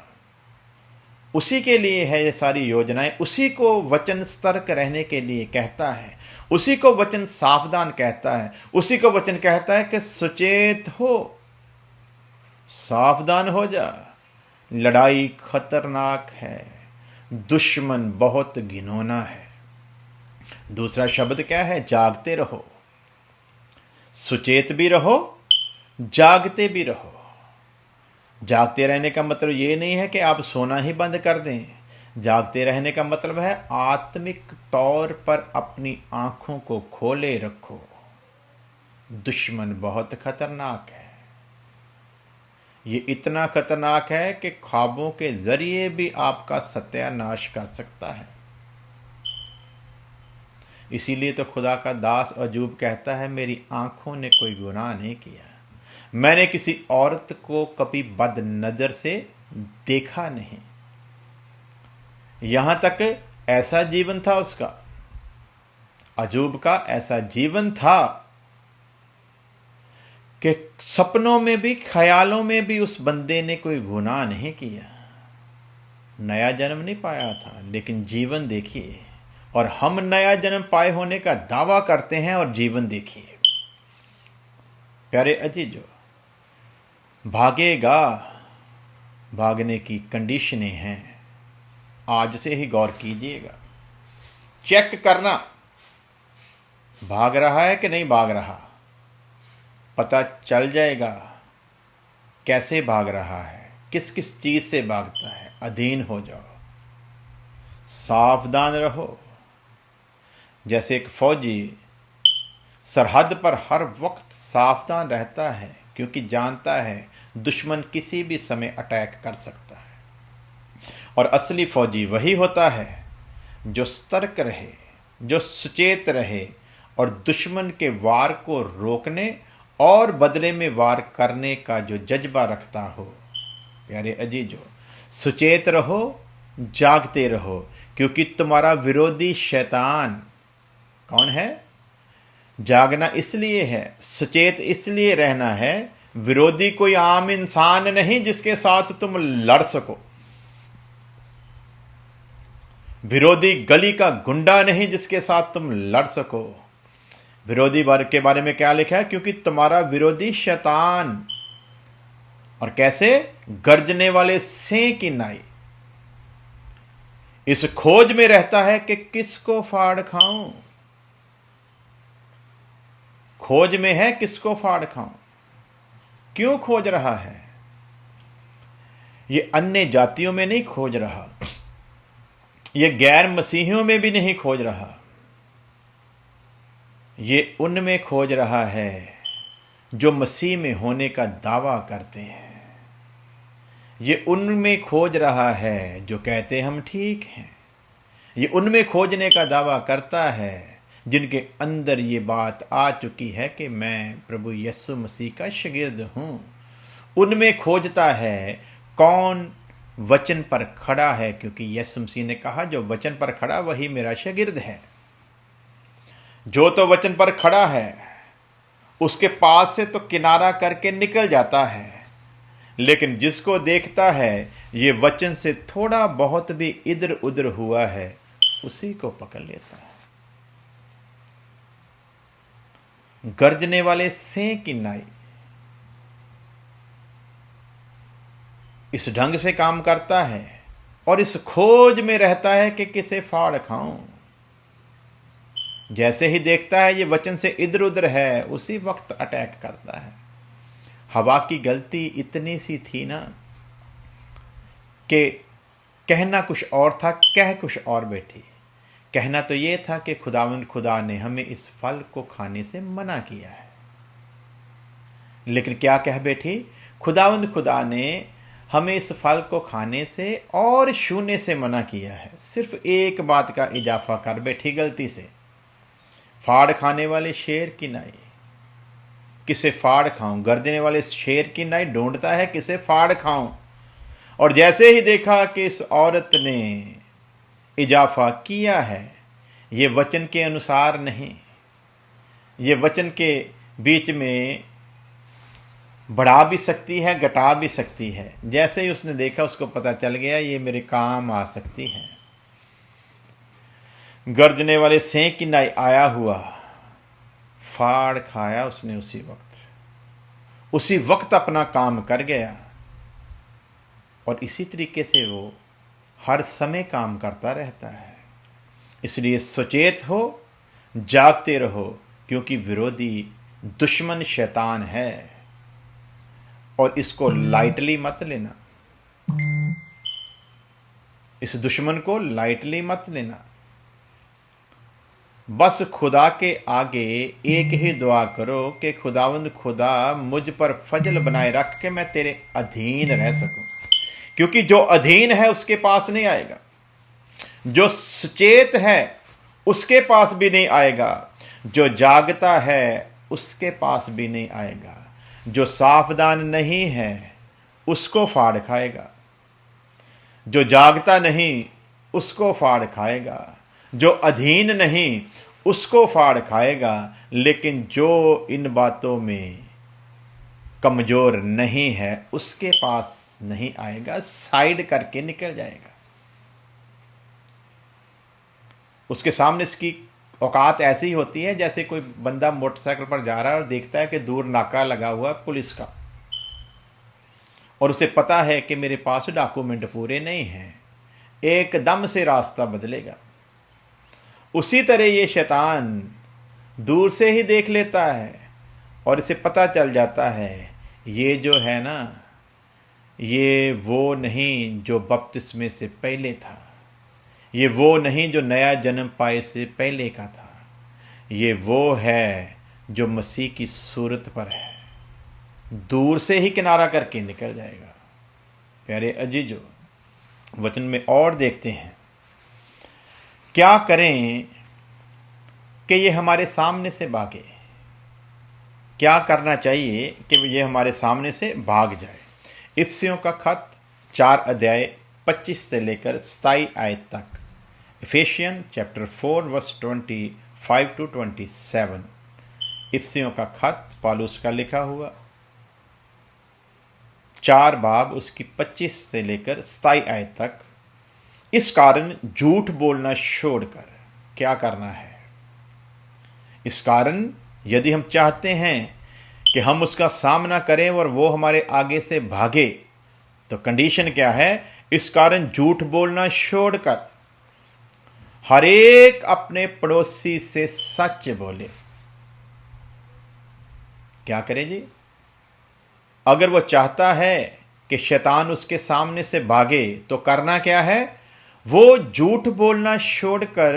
उसी के लिए है ये सारी योजनाएं। उसी को वचन सतर्क रहने के लिए कहता है, उसी को वचन सावधान कहता है, उसी को वचन कहता है कि सुचेत हो, सावधान हो जा, लड़ाई खतरनाक है, दुश्मन बहुत घिनौना है। दूसरा शब्द क्या है? जागते रहो। सुचेत भी रहो, जागते भी रहो। जागते रहने का मतलब ये नहीं है कि आप सोना ही बंद कर दें। जागते रहने का मतलब है आत्मिक तौर पर अपनी आंखों को खोले रखो। दुश्मन बहुत खतरनाक है। ये इतना खतरनाक है कि ख्वाबों के जरिए भी आपका सत्यानाश कर सकता है। इसीलिए तो खुदा का दास अयूब कहता है, मेरी आंखों ने कोई गुनाह नहीं किया, मैंने किसी औरत को कभी बद नजर से देखा नहीं। यहां तक ऐसा जीवन था उसका, अयूब का ऐसा जीवन था कि सपनों में भी, ख्यालों में भी उस बंदे ने कोई गुनाह नहीं किया। नया जन्म नहीं पाया था, लेकिन जीवन देखिए। और हम नया जन्म पाए होने का दावा करते हैं और जीवन देखिए। प्यारे अजीजो, भागेगा, भागने की कंडीशनें हैं। आज से ही गौर कीजिएगा, चेक करना भाग रहा है कि नहीं भाग रहा। पता चल जाएगा कैसे भाग रहा है, किस किस चीज से भागता है। अधीन हो जाओ, सावधान रहो। जैसे एक फौजी सरहद पर हर वक्त सावधान रहता है, क्योंकि जानता है दुश्मन किसी भी समय अटैक कर सकता है। और असली फौजी वही होता है जो सतर्क रहे, जो सचेत रहे और दुश्मन के वार को रोकने और बदले में वार करने का जो जज्बा रखता हो। प्यारे अजीजो, सचेत रहो, जागते रहो, क्योंकि तुम्हारा विरोधी शैतान कौन है? जागना इसलिए है, सचेत इसलिए रहना है। विरोधी कोई आम इंसान नहीं जिसके साथ तुम लड़ सको। विरोधी गली का गुंडा नहीं जिसके साथ तुम लड़ सको। विरोधी के बारे में क्या लिखा है? क्योंकि तुम्हारा विरोधी शैतान, और कैसे? गर्जने वाले सिंह की नाई, इस खोज में रहता है कि किसको फाड़ खाऊं। खोज में है किसको फाड़ खाऊं। क्यों खोज रहा है? ये अन्य जातियों में नहीं खोज रहा, ये गैर मसीहियों में भी नहीं खोज रहा, ये उनमें खोज रहा है जो मसीह में होने का दावा करते हैं। ये उनमें खोज रहा है जो कहते हम ठीक हैं। ये उनमें खोजने का दावा करता है जिनके अंदर ये बात आ चुकी है कि मैं प्रभु यीशु मसीह का शागिर्द हूं। उनमें खोजता है कौन वचन पर खड़ा है, क्योंकि यीशु मसीह ने कहा जो वचन पर खड़ा वही मेरा शागिर्द है। जो तो वचन पर खड़ा है उसके पास से तो किनारा करके निकल जाता है, लेकिन जिसको देखता है ये वचन से थोड़ा बहुत भी इधर उधर हुआ है, उसी को पकड़ लेता है। गर्जने वाले सिंह की नाई, इस ढंग से काम करता है और इस खोज में रहता है कि किसे फाड़ खाऊं। जैसे ही देखता है ये वचन से इधर उधर है, उसी वक्त अटैक करता है। हवा की गलती इतनी सी थी ना कि कहना कुछ और था, कह कुछ और बैठी। कहना तो ये था कि खुदावंद खुदा ने हमें इस फल को खाने से मना किया है, लेकिन क्या कह बैठी? खुदावंद खुदा ने हमें इस फल को खाने से और छूने से मना किया है। सिर्फ एक बात का इजाफा कर बैठी गलती से। फाड़ खाने वाले शेर की नाई, किसे फाड़ खाऊं। गर्दने वाले शेर की नाई ढूंढता है किसे फाड़ खाऊं। और जैसे ही देखा कि इस औरत ने इजाफा किया है, ये वचन के अनुसार नहीं, ये वचन के बीच में बढ़ा भी सकती है, घटा भी सकती है। जैसे ही उसने देखा, उसको पता चल गया ये मेरे काम आ सकती है। गर्जने वाले सेंक की नाई आया हुआ, फाड़ खाया उसने उसी वक्त अपना काम कर गया। और इसी तरीके से वो हर समय काम करता रहता है। इसलिए सचेत हो, जागते रहो, क्योंकि विरोधी दुश्मन शैतान है और इसको लाइटली मत लेना। इस दुश्मन को लाइटली मत लेना। बस खुदा के आगे एक ही दुआ करो कि खुदावंद खुदा मुझ पर फजल बनाए रख के मैं तेरे अधीन रह सकूं। क्योंकि जो अधीन है उसके पास नहीं आएगा, जो सचेत है उसके पास भी नहीं आएगा, जो जागता है उसके पास भी नहीं आएगा, जो सावधान नहीं है उसको फाड़ खाएगा, जो जागता नहीं उसको फाड़ खाएगा, जो अधीन नहीं उसको फाड़ खाएगा। लेकिन जो इन बातों में कमजोर नहीं है उसके पास नहीं आएगा, साइड करके निकल जाएगा। उसके सामने इसकी औकात ऐसी होती है जैसे कोई बंदा मोटरसाइकिल पर जा रहा है और देखता है कि दूर नाका लगा हुआ पुलिस का, और उसे पता है कि मेरे पास डॉक्यूमेंट पूरे नहीं हैं, एकदम से रास्ता बदलेगा। उसी तरह ये शैतान दूर से ही देख लेता है और इसे पता चल जाता है ये जो है ना, ये वो नहीं जो बपतिस्मे से पहले था, ये वो नहीं जो नया जन्म पाए से पहले का था, ये वो है जो मसीह की सूरत पर है। दूर से ही किनारा करके निकल जाएगा। प्यारे अजीजों, वचन में और देखते हैं, क्या करें कि ये हमारे सामने से भागे। क्या करना चाहिए कि ये हमारे सामने से भाग जाए। इफिसियों का खत 4 अध्याय 25 से लेकर 27 आयत तक। Ephesians chapter 4 verse 25 to 27। इफिसियों का खत पौलुस का लिखा हुआ, 4 बाब उसकी 25 से लेकर 27 आयत तक। इस कारण झूठ बोलना छोड़कर क्या करना है। इस कारण यदि हम चाहते हैं कि हम उसका सामना करें और वो हमारे आगे से भागे, तो कंडीशन क्या है? इस कारण झूठ बोलना छोड़कर हर एक अपने पड़ोसी से सच बोले। क्या करे जी? अगर वो चाहता है कि शैतान उसके सामने से भागे, तो करना क्या है? वो झूठ बोलना छोड़कर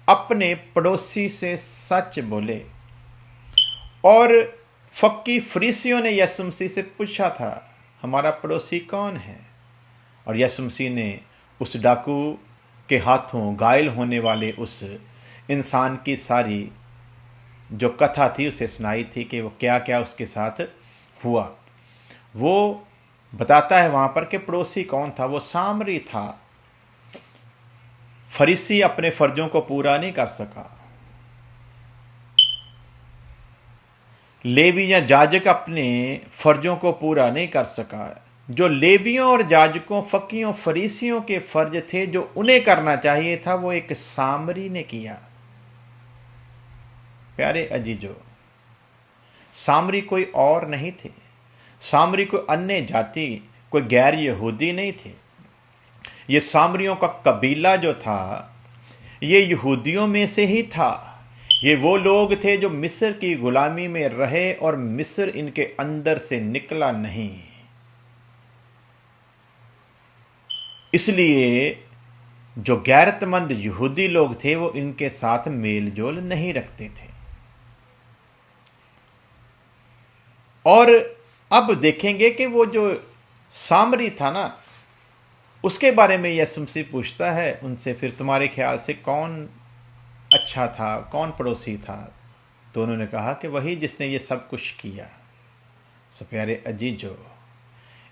अपने पड़ोसी से सच बोले। और फक्की फरीसियों ने यीशु मसीह से पूछा था, हमारा पड़ोसी कौन है? और यीशु मसीह ने उस डाकू के हाथों घायल होने वाले उस इंसान की सारी जो कथा थी उसे सुनाई थी कि वो क्या क्या उसके साथ हुआ। वो बताता है वहाँ पर कि पड़ोसी कौन था। वो सामरी था। फरीसी अपने फर्जों को पूरा नहीं कर सका। लेवी या जाजक अपने फर्जों को पूरा नहीं कर सका। जो लेवियों और जाजकों, फकीयों, फरीसियों के फर्ज थे जो उन्हें करना चाहिए था, वो एक सामरी ने किया। प्यारे अजीजों, सामरी कोई और नहीं थे। सामरी कोई अन्य जाति, कोई गैर यहूदी नहीं थे। ये सामरियों का कबीला जो था ये यहूदियों में से ही था। ये वो लोग थे जो मिस्र की गुलामी में रहे और मिस्र इनके अंदर से निकला नहीं। इसलिए जो गैरतमंद यहूदी लोग थे वो इनके साथ मेल जोल नहीं रखते थे। और अब देखेंगे कि वो जो सामरी था ना, उसके बारे में यीशु मसीह पूछता है उनसे, फिर तुम्हारे ख्याल से कौन अच्छा था, कौन पड़ोसी था? तो उन्होंने कहा कि वही जिसने ये सब कुछ किया। सो प्यारे अजीजो,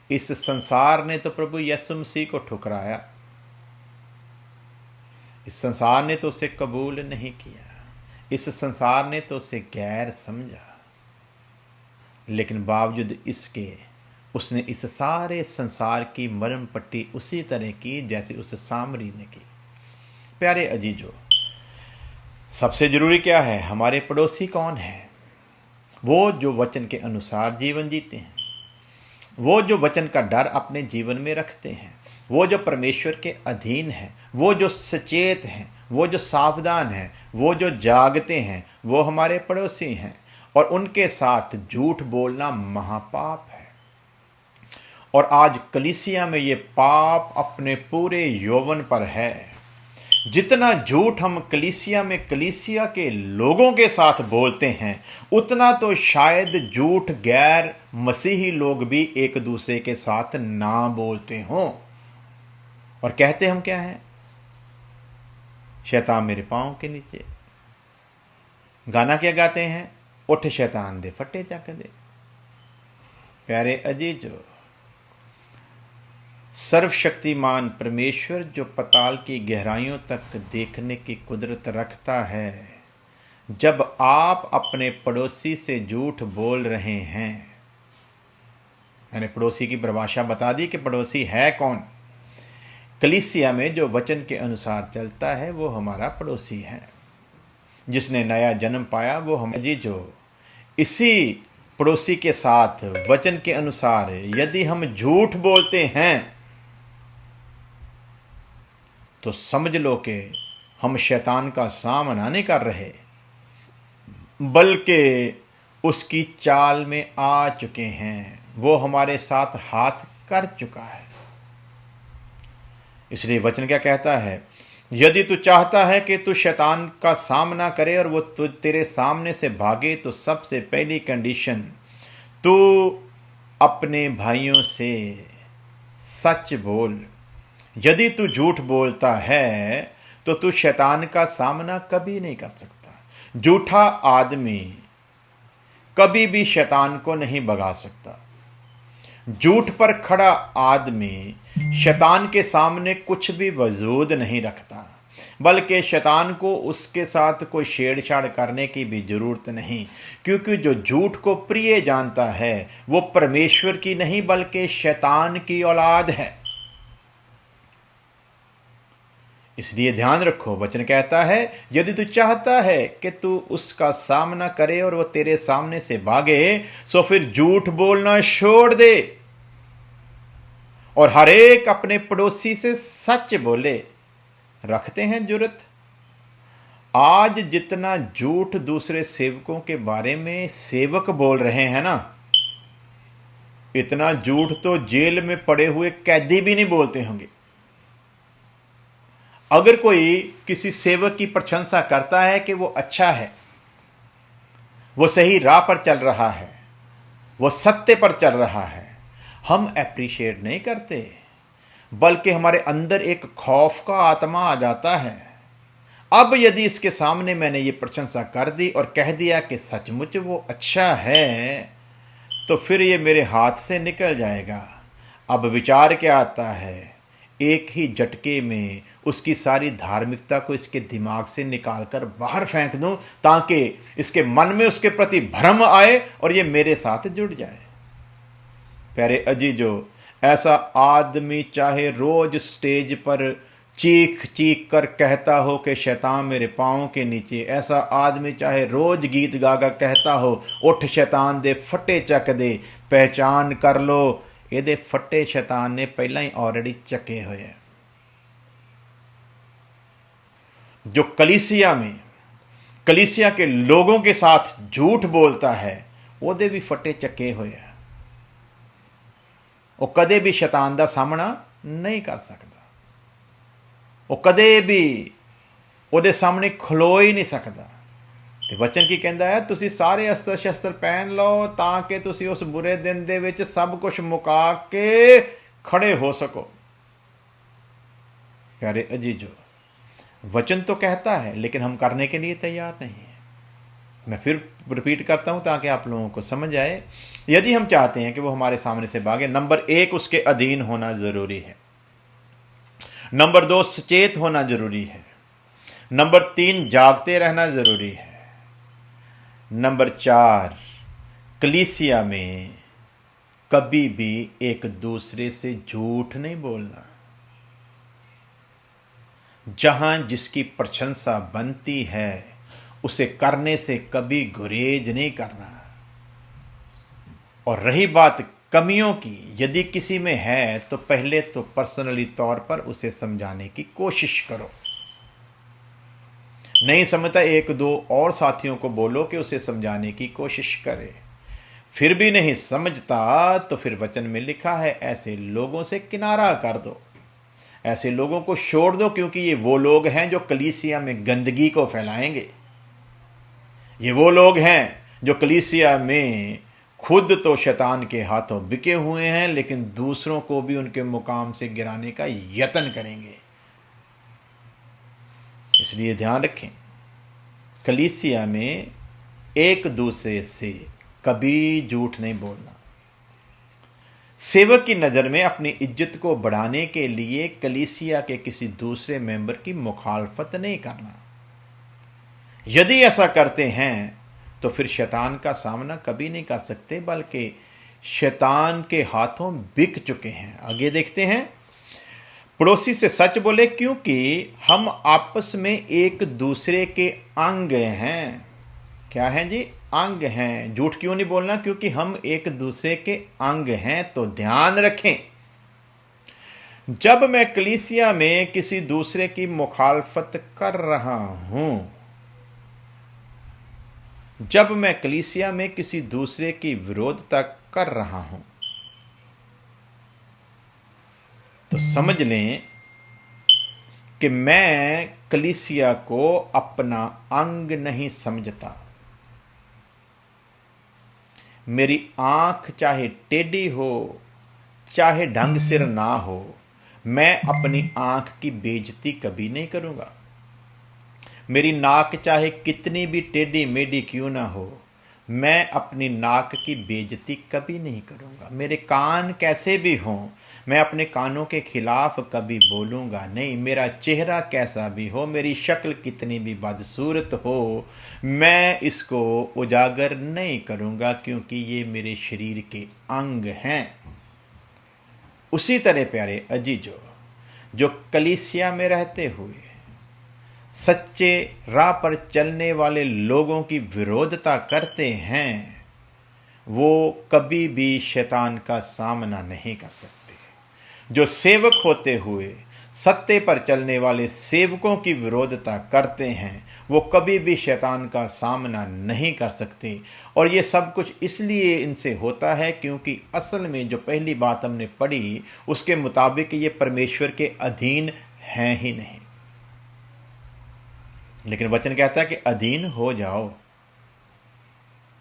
इस संसार ने तो प्रभु यीशु मसीह को ठुकराया, इस संसार ने तो उसे कबूल नहीं किया, इस संसार ने तो उसे गैर समझा, लेकिन बावजूद इसके उसने इस सारे संसार की मरम पट्टी उसी तरह की जैसे उस सामरी ने की। प्यारे अजीजो, सबसे जरूरी क्या है? हमारे पड़ोसी कौन है? वो जो वचन के अनुसार जीवन जीते हैं, वो जो वचन का डर अपने जीवन में रखते हैं, वो जो परमेश्वर के अधीन है, वो जो सचेत हैं, वो जो सावधान हैं, वो जो जागते हैं, वो हमारे पड़ोसी हैं। और उनके साथ झूठ बोलना महापाप है। और आज कलीसिया में ये पाप अपने पूरे यौवन पर है। जितना झूठ हम कलीसिया में कलीसिया के लोगों के साथ बोलते हैं, उतना तो शायद झूठ गैर मसीही लोग भी एक दूसरे के साथ ना बोलते हों। और कहते हम क्या हैं? शैतान मेरे पांव के नीचे। गाना क्या गाते हैं? उठ शैतान दे फटे चक दे। प्यारे अजीजो, सर्वशक्तिमान परमेश्वर जो पताल की गहराइयों तक देखने की कुदरत रखता है, जब आप अपने पड़ोसी से झूठ बोल रहे हैं, मैंने पड़ोसी की परिभाषा बता दी कि पड़ोसी है कौन। कलीसिया में जो वचन के अनुसार चलता है वो हमारा पड़ोसी है। जिसने नया जन्म पाया वो हम जो इसी पड़ोसी के साथ वचन के अनुसार यदि हम झूठ बोलते हैं तो समझ लो कि हम शैतान का सामना नहीं कर रहे, बल्कि उसकी चाल में आ चुके हैं। वो हमारे साथ हाथ कर चुका है। इसलिए वचन क्या कहता है? यदि तू चाहता है कि तू शैतान का सामना करे और वो तेरे सामने से भागे, तो सबसे पहली कंडीशन, तू अपने भाइयों से सच बोल। यदि तू झूठ बोलता है तो तू शैतान का सामना कभी नहीं कर सकता। झूठा आदमी कभी भी शैतान को नहीं भगा सकता। झूठ पर खड़ा आदमी शैतान के सामने कुछ भी वजूद नहीं रखता, बल्कि शैतान को उसके साथ कोई छेड़छाड़ करने की भी जरूरत नहीं, क्योंकि जो झूठ को प्रिय जानता है वो परमेश्वर की नहीं बल्कि शैतान की औलाद है। इसलिए ध्यान रखो, वचन कहता है यदि तू चाहता है कि तू उसका सामना करे और वो तेरे सामने से भागे, सो फिर झूठ बोलना छोड़ दे और हर एक अपने पड़ोसी से सच बोले। रखते हैं जुर्रत? आज जितना झूठ दूसरे सेवकों के बारे में सेवक बोल रहे हैं ना, इतना झूठ तो जेल में पड़े हुए कैदी भी नहीं बोलते होंगे। अगर कोई किसी सेवक की प्रशंसा करता है कि वो अच्छा है, वो सही राह पर चल रहा है, वो सत्य पर चल रहा है, हम एप्रिशिएट नहीं करते, बल्कि हमारे अंदर एक खौफ का आत्मा आ जाता है। अब यदि इसके सामने मैंने ये प्रशंसा कर दी और कह दिया कि सचमुच वो अच्छा है, तो फिर ये मेरे हाथ से निकल जाएगा। अब विचार क्या आता है? एक ही झटके में उसकी सारी धार्मिकता को इसके दिमाग से निकालकर बाहर फेंक दूं, ताकि इसके मन में उसके प्रति भ्रम आए और ये मेरे साथ जुड़ जाए। प्यारे अजीजो, ऐसा आदमी चाहे रोज स्टेज पर चीख चीख कर कहता हो कि शैतान मेरे पाँव के नीचे, ऐसा आदमी चाहे रोज गीत गागा कहता हो उठ शैतान दे फटे चक दे, पहचान कर लो ਇਹਦੇ ਫੱਟੇ शैतान ने पहला ही ऑलरेडी चके हुए हैं। जो कलीसिया के लोगों के साथ झूठ बोलता है ਉਹਦੇ भी फट्टे चके हुए हैं। वो कदे भी शैतान का सामना नहीं कर सकता, वो कदे भी ਉਹਦੇ सामने खलो ही नहीं सकता। ਤੇ वचन की कहता है, तुसी सारे अस्त्र शस्त्र पहन लो ताकि तुसी उस बुरे दिन दे विच सब कुछ मुका के खड़े हो सको। प्यारे अजीजो, वचन तो कहता है लेकिन हम करने के लिए तैयार नहीं है। मैं फिर रिपीट करता हूं ताकि आप लोगों को समझ आए। यदि हम चाहते हैं कि वो हमारे सामने से भागे, नंबर 1 उसके अधीन होना जरूरी है, नंबर 2 सचेत होना जरूरी है, नंबर 3 जागते रहना जरूरी है, नंबर 4 कलीसिया में कभी भी एक दूसरे से झूठ नहीं बोलना। जहां जिसकी प्रशंसा बनती है उसे करने से कभी गुरेज नहीं करना। और रही बात कमियों की, यदि किसी में है तो पहले तो पर्सनली तौर पर उसे समझाने की कोशिश करो। नहीं समझता, 1-2 और साथियों को बोलो कि उसे समझाने की कोशिश करे। फिर भी नहीं समझता तो फिर वचन में लिखा है ऐसे लोगों से किनारा कर दो, ऐसे लोगों को छोड़ दो, क्योंकि ये वो लोग हैं जो कलीसिया में गंदगी को फैलाएंगे। ये वो लोग हैं जो कलीसिया में खुद तो शैतान के हाथों बिके हुए हैं लेकिन दूसरों को भी उनके मुकाम से गिराने का यत्न करेंगे। इसलिए ध्यान रखें, कलीसिया में एक दूसरे से कभी झूठ नहीं बोलना। सेवक की नज़र में अपनी इज्जत को बढ़ाने के लिए कलीसिया के किसी दूसरे मेंबर की मुखालफत नहीं करना। यदि ऐसा करते हैं तो फिर शैतान का सामना कभी नहीं कर सकते, बल्कि शैतान के हाथों बिक चुके हैं। आगे देखते हैं, पड़ोसी से सच बोले क्योंकि हम आपस में एक दूसरे के अंग हैं। क्या हैं जी? अंग हैं। झूठ क्यों नहीं बोलना? क्योंकि हम एक दूसरे के अंग हैं। तो ध्यान रखें, जब मैं कलीसिया में किसी दूसरे की मुखालफत कर रहा हूं, जब मैं कलीसिया में किसी दूसरे की विरोधता कर रहा हूं, तो समझ लें कि मैं कलीसिया को अपना अंग नहीं समझता। मेरी आंख चाहे टेढ़ी हो, चाहे ढंग सिर ना हो, मैं अपनी आंख की बेइज्जती कभी नहीं करूंगा। मेरी नाक चाहे कितनी भी टेढ़ी मेढ़ी क्यों ना हो, मैं अपनी नाक की बेइज्जती कभी नहीं करूंगा। मेरे कान कैसे भी हों, मैं अपने कानों के खिलाफ कभी बोलूँगा नहीं। मेरा चेहरा कैसा भी हो, मेरी शक्ल कितनी भी बदसूरत हो, मैं इसको उजागर नहीं करूँगा, क्योंकि ये मेरे शरीर के अंग हैं। उसी तरह प्यारे अजीजो, जो कलीसिया में रहते हुए सच्चे राह पर चलने वाले लोगों की विरोधता करते हैं, वो कभी भी शैतान का सामना नहीं कर सकते। जो सेवक होते हुए सत्य पर चलने वाले सेवकों की विरोधता करते हैं, वो कभी भी शैतान का सामना नहीं कर सकते। और ये सब कुछ इसलिए इनसे होता है क्योंकि असल में जो पहली बात हमने पढ़ी उसके मुताबिक ये परमेश्वर के अधीन हैं ही नहीं। लेकिन वचन कहता है कि अधीन हो जाओ।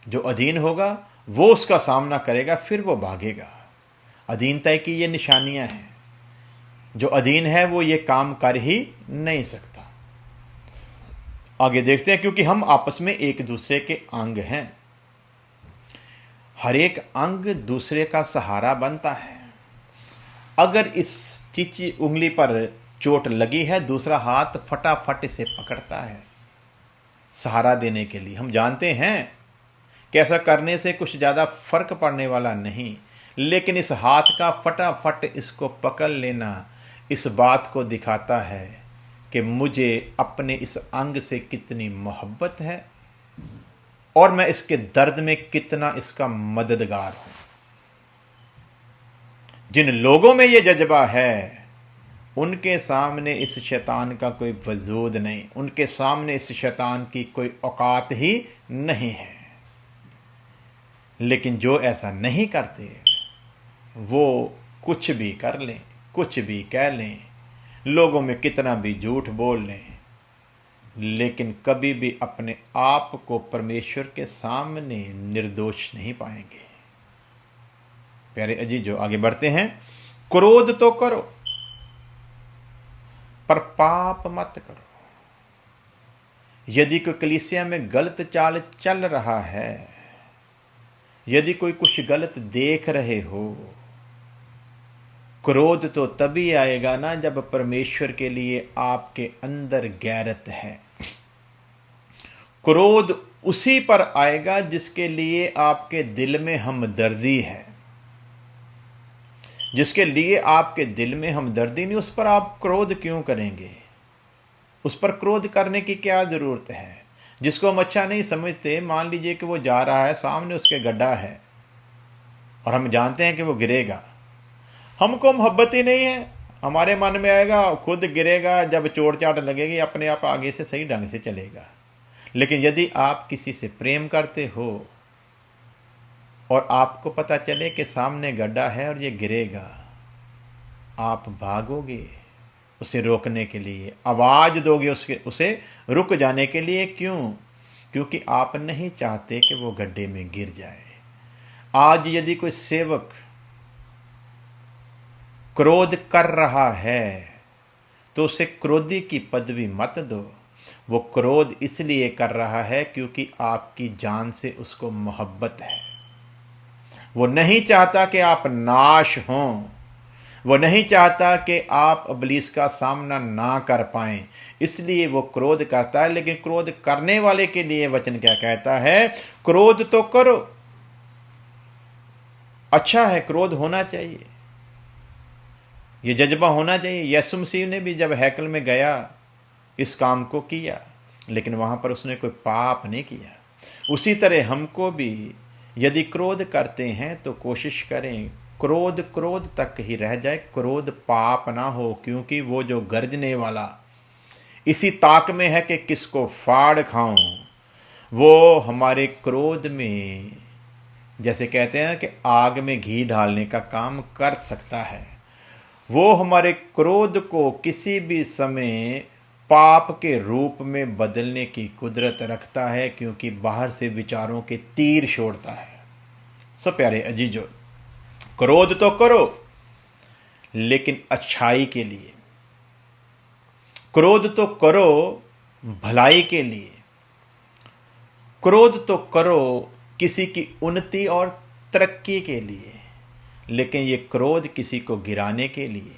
जो अधीन होगा वो उसका सामना करेगा, फिर वो भागेगा। अधीनता की ये निशानियां हैं। जो अधीन है वो ये काम कर ही नहीं सकता। आगे देखते हैं, क्योंकि हम आपस में एक दूसरे के अंग हैं। हर एक अंग दूसरे का सहारा बनता है। अगर इस चीची उंगली पर चोट लगी है, दूसरा हाथ फटाफट इसे पकड़ता है सहारा देने के लिए। हम जानते हैं कि ऐसा करने से कुछ ज़्यादा फर्क पड़ने वाला नहीं, लेकिन इस हाथ का फटाफट इसको पकड़ लेना इस बात को दिखाता है कि मुझे अपने इस अंग से कितनी मोहब्बत है और मैं इसके दर्द में कितना इसका मददगार हूँ। जिन लोगों में ये जज्बा है उनके सामने इस शैतान का कोई वजूद नहीं, उनके सामने इस शैतान की कोई औकात ही नहीं है। लेकिन जो ऐसा नहीं करते वो कुछ भी कर लें, कुछ भी कह लें, लोगों में कितना भी झूठ बोल लें, लेकिन कभी भी अपने आप को परमेश्वर के सामने निर्दोष नहीं पाएंगे। प्यारे अजीजों, आगे बढ़ते हैं। क्रोध तो करो पर पाप मत करो। यदि कोई कलीसिया में गलत चाल चल रहा है, यदि कोई कुछ गलत देख रहे हो, क्रोध तो तभी आएगा ना जब परमेश्वर के लिए आपके अंदर गैरत है। क्रोध उसी पर आएगा जिसके लिए आपके दिल में हमदर्दी है। जिसके लिए आपके दिल में हमदर्दी नहीं, उस पर आप क्रोध क्यों करेंगे? उस पर क्रोध करने की क्या ज़रूरत है? जिसको हम अच्छा नहीं समझते, मान लीजिए कि वो जा रहा है, सामने उसके गड्ढा है और हम जानते हैं कि वो गिरेगा, हमको मोहब्बत ही नहीं है, हमारे मन में आएगा खुद गिरेगा, जब चोट चाट लगेगी अपने आप आगे से सही ढंग से चलेगा। लेकिन यदि आप किसी से प्रेम करते हो और आपको पता चले कि सामने गड्ढा है और ये गिरेगा, आप भागोगे उसे रोकने के लिए, आवाज़ दोगे उसे रुक जाने के लिए। क्यों? क्योंकि आप नहीं चाहते कि वो गड्ढे में गिर जाए। आज यदि कोई सेवक क्रोध कर रहा है तो उसे क्रोधी की पदवी मत दो। वो क्रोध इसलिए कर रहा है क्योंकि आपकी जान से उसको मोहब्बत है। वो नहीं चाहता कि आप नाश हों, वो नहीं चाहता कि आप इब्लीस का सामना ना कर पाएं, इसलिए वो क्रोध करता है। लेकिन क्रोध करने वाले के लिए वचन क्या कहता है? क्रोध तो करो, अच्छा है, क्रोध होना चाहिए, ये जज्बा होना चाहिए। यीशु मसीह ने भी जब हैकल में गया इस काम को किया, लेकिन वहाँ पर उसने कोई पाप नहीं किया। उसी तरह हमको भी यदि क्रोध करते हैं तो कोशिश करें क्रोध क्रोध तक ही रह जाए, क्रोध पाप ना हो। क्योंकि वो जो गरजने वाला इसी ताक में है कि किसको फाड़ खाऊं, वो हमारे क्रोध में, जैसे कहते हैं कि आग में घी डालने का काम कर सकता है। वो हमारे क्रोध को किसी भी समय पाप के रूप में बदलने की कुदरत रखता है, क्योंकि बाहर से विचारों के तीर छोड़ता है। सो प्यारे अजीजों, क्रोध तो करो लेकिन अच्छाई के लिए, क्रोध तो करो भलाई के लिए, क्रोध तो करो किसी की उन्नति और तरक्की के लिए। लेकिन ये क्रोध किसी को गिराने के लिए,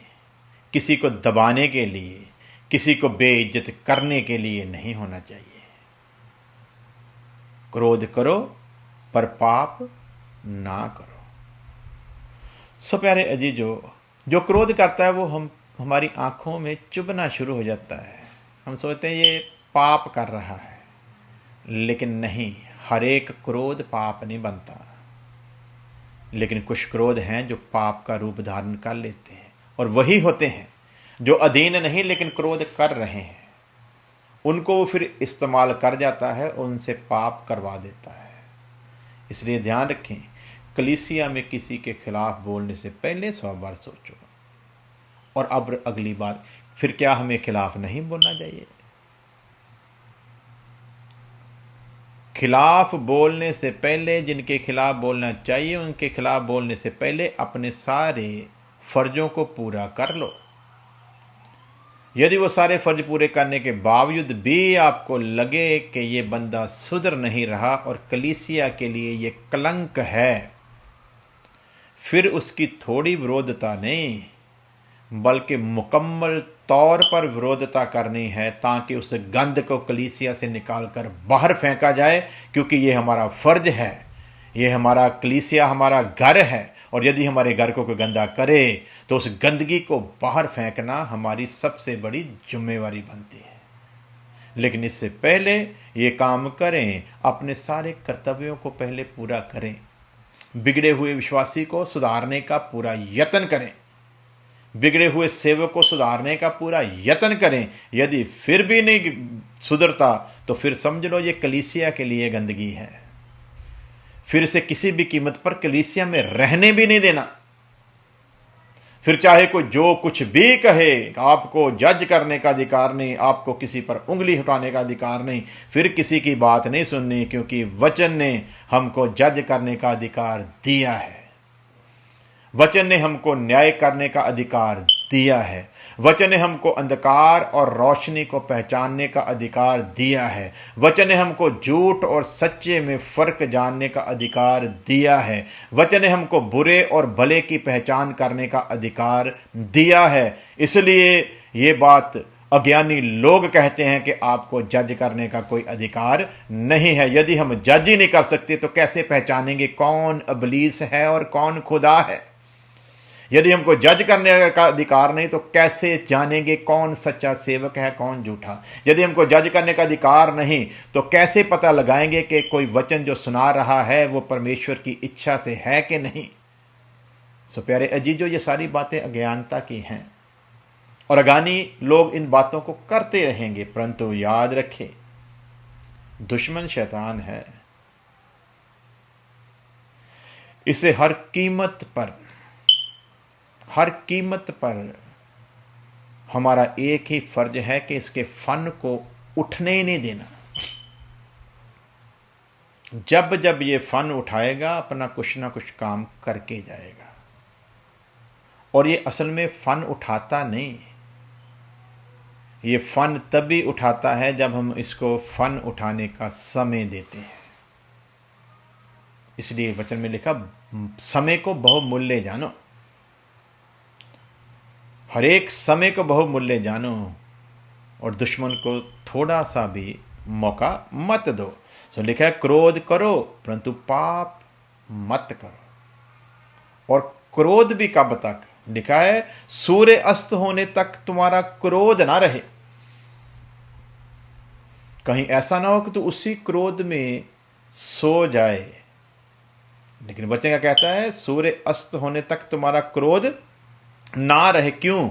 किसी को दबाने के लिए, किसी को बेइज्जत करने के लिए नहीं होना चाहिए। क्रोध करो पर पाप ना करो। सो प्यारे अजीजों, जो क्रोध करता है वो हमारी आंखों में चुभना शुरू हो जाता है। हम सोचते हैं ये पाप कर रहा है, लेकिन नहीं, हर एक क्रोध पाप नहीं बनता। लेकिन कुछ क्रोध हैं जो पाप का रूप धारण कर लेते हैं, और वही होते हैं जो अधीन नहीं लेकिन क्रोध कर रहे हैं। उनको वो फिर इस्तेमाल कर जाता है, उनसे पाप करवा देता है। इसलिए ध्यान रखें, कलीसिया में किसी के खिलाफ बोलने से पहले 100 बार सोचो। और अब अगली बात, फिर क्या हमें खिलाफ नहीं बोलना चाहिए? खिलाफ बोलने से पहले, जिनके खिलाफ बोलना चाहिए उनके खिलाफ बोलने से पहले अपने सारे फर्जों को पूरा कर लो। यदि वो सारे फर्ज पूरे करने के बावजूद भी आपको लगे कि ये बंदा सुधर नहीं रहा और कलीसिया के लिए ये कलंक है, फिर उसकी थोड़ी विरोधता नहीं बल्कि मुकम्मल तौर पर विरोधता करनी है, ताकि उस गंद को कलीसिया से निकालकर बाहर फेंका जाए। क्योंकि ये हमारा फ़र्ज है, ये हमारा कलीसिया हमारा घर है, और यदि हमारे घर को कोई गंदा करे तो उस गंदगी को बाहर फेंकना हमारी सबसे बड़ी जिम्मेवारी बनती है। लेकिन इससे पहले ये काम करें, अपने सारे कर्तव्यों को पहले पूरा करें। बिगड़े हुए विश्वासी को सुधारने का पूरा यत्न करें, बिगड़े हुए सेवक को सुधारने का पूरा यत्न करें। यदि फिर भी नहीं सुधरता तो फिर समझ लो ये कलीसिया के लिए गंदगी है। फिर से किसी भी कीमत पर कलीसिया में रहने भी नहीं देना। फिर चाहे कोई जो कुछ भी कहे, आपको जज करने का अधिकार नहीं, आपको किसी पर उंगली उठाने का अधिकार नहीं, फिर किसी की बात नहीं सुननी, क्योंकि वचन ने हमको जज करने का अधिकार दिया है। वचन ने हमको न्याय करने का अधिकार दिया है। वचन ने हमको अंधकार और रोशनी को पहचानने का अधिकार दिया है। वचन ने हमको झूठ और सच्चे में फर्क जानने का अधिकार दिया है। वचन ने हमको बुरे और भले की पहचान करने का अधिकार दिया है। इसलिए ये बात अज्ञानी लोग कहते हैं कि आपको जज करने का कोई अधिकार नहीं है। यदि हम जज ही नहीं कर सकते तो कैसे पहचानेंगे कौन इब्लीस है और कौन खुदा है? यदि हमको जज करने का अधिकार नहीं तो कैसे जानेंगे कौन सच्चा सेवक है कौन झूठा? यदि हमको जज करने का अधिकार नहीं तो कैसे पता लगाएंगे कि कोई वचन जो सुना रहा है वो परमेश्वर की इच्छा से है कि नहीं? सो प्यारे अजीजों, ये सारी बातें अज्ञानता की हैं और अज्ञानी लोग इन बातों को करते रहेंगे। परंतु याद रखें, दुश्मन शैतान है। इसे हर कीमत पर हमारा एक ही फर्ज है कि इसके फन को उठने ही नहीं देना। जब जब ये फन उठाएगा अपना कुछ ना कुछ काम करके जाएगा। और ये असल में फन उठाता नहीं, ये फन तभी उठाता है जब हम इसको फन उठाने का समय देते हैं। इसलिए वचन में लिखा, समय को बहुमूल्य जानो। हर एक समय को बहुमूल्य जानो और दुश्मन को थोड़ा सा भी मौका मत दो। सो लिखा है, क्रोध करो परंतु पाप मत करो। और क्रोध भी कब तक? लिखा है, सूर्य अस्त होने तक तुम्हारा क्रोध ना रहे। कहीं ऐसा ना हो कि तू उसी क्रोध में सो जाए। लेकिन वचन क्या कहता है? सूर्य अस्त होने तक तुम्हारा क्रोध ना रहे। क्यों?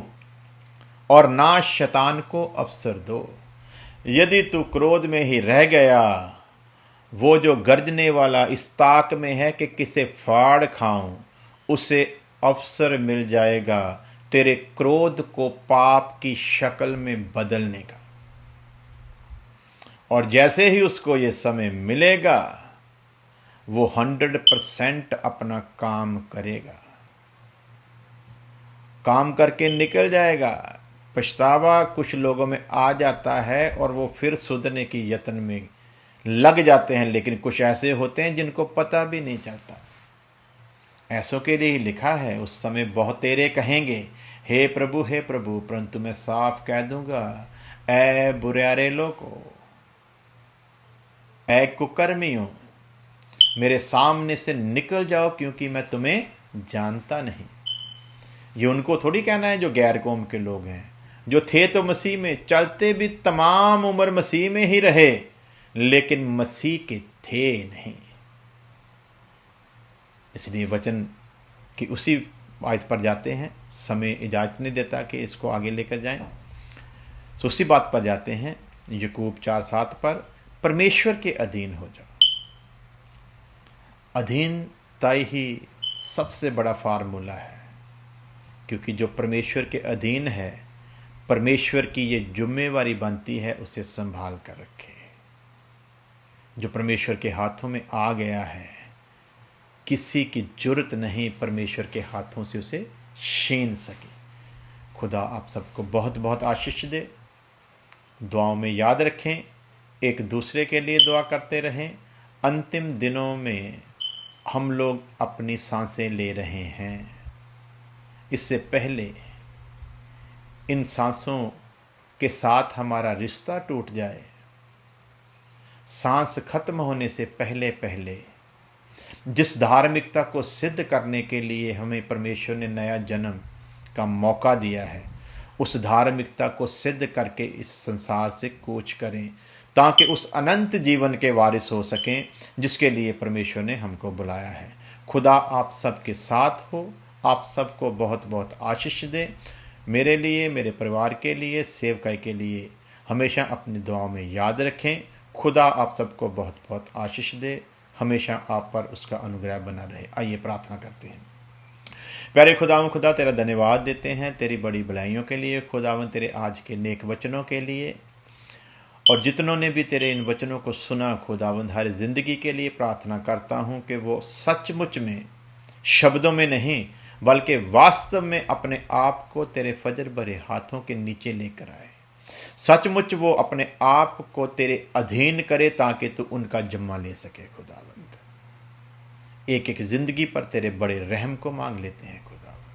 और ना शैतान को अवसर दो। यदि तू क्रोध में ही रह गया, वो जो गर्जने वाला इस ताक में है कि किसे फाड़ खाऊं, उसे अवसर मिल जाएगा तेरे क्रोध को पाप की शक्ल में बदलने का। और जैसे ही उसको ये समय मिलेगा वो 100% अपना काम करेगा, काम करके निकल जाएगा। पछतावा कुछ लोगों में आ जाता है और वो फिर सुधरने की यत्न में लग जाते हैं, लेकिन कुछ ऐसे होते हैं जिनको पता भी नहीं चलता। ऐसों के लिए ही लिखा है, उस समय बहुत तेरे कहेंगे, हे प्रभु परंतु मैं साफ कह दूंगा, ऐ बुरारे लोगों, ऐ कुकर्मियों, मेरे सामने से निकल जाओ क्योंकि मैं तुम्हें जानता नहीं। ये उनको थोड़ी कहना है जो गैर कौम के लोग हैं, जो थे तो मसीह में, चलते भी तमाम उम्र मसीह में ही रहे, लेकिन मसीह के थे नहीं। इसलिए वचन की उसी आयत पर जाते हैं, समय इजाज़त नहीं देता कि इसको आगे लेकर जाएं। सो उसी बात पर जाते हैं, याकूब 4:7 पर, परमेश्वर के अधीन हो जाओ। अधीनता ही सबसे बड़ा फार्मूला है, क्योंकि जो परमेश्वर के अधीन है, परमेश्वर की ये जिम्मेवारी बनती है उसे संभाल कर रखे। जो परमेश्वर के हाथों में आ गया है, किसी की जुर्रत नहीं परमेश्वर के हाथों से उसे छीन सके। खुदा आप सबको बहुत बहुत आशीष दे। दुआओं में याद रखें, एक दूसरे के लिए दुआ करते रहें। अंतिम दिनों में हम लोग अपनी सांसें ले रहे हैं, इससे पहले इन सांसों के साथ हमारा रिश्ता टूट जाए, सांस खत्म होने से पहले पहले जिस धार्मिकता को सिद्ध करने के लिए हमें परमेश्वर ने नया जन्म का मौका दिया है, उस धार्मिकता को सिद्ध करके इस संसार से कूच करें, ताकि उस अनंत जीवन के वारिस हो सकें जिसके लिए परमेश्वर ने हमको बुलाया है। खुदा आप सबके साथ हो, आप सबको बहुत बहुत आशीष दे। मेरे लिए, मेरे परिवार के लिए, सेवकाई के लिए हमेशा अपनी दुआओं में याद रखें। खुदा आप सबको बहुत बहुत आशीष दे, हमेशा आप पर उसका अनुग्रह बना रहे। आइए प्रार्थना करते हैं। प्यारे खुदावन, खुदा तेरा धन्यवाद देते हैं तेरी बड़ी भलाइयों के लिए। खुदावन तेरे आज के नेक वचनों के लिए, और जितनों ने भी तेरे इन वचनों को सुना खुदावंद, हर ज़िंदगी के लिए प्रार्थना करता हूँ कि वो सचमुच में, शब्दों में नहीं बल्कि वास्तव में अपने आप को तेरे फजर भरे हाथों के नीचे लेकर आए। सचमुच वो अपने आप को तेरे अधीन करे ताकि तू उनका जिम्मा ले सके। खुदावंद एक एक ज़िंदगी पर तेरे बड़े रहम को मांग लेते हैं। खुदावंद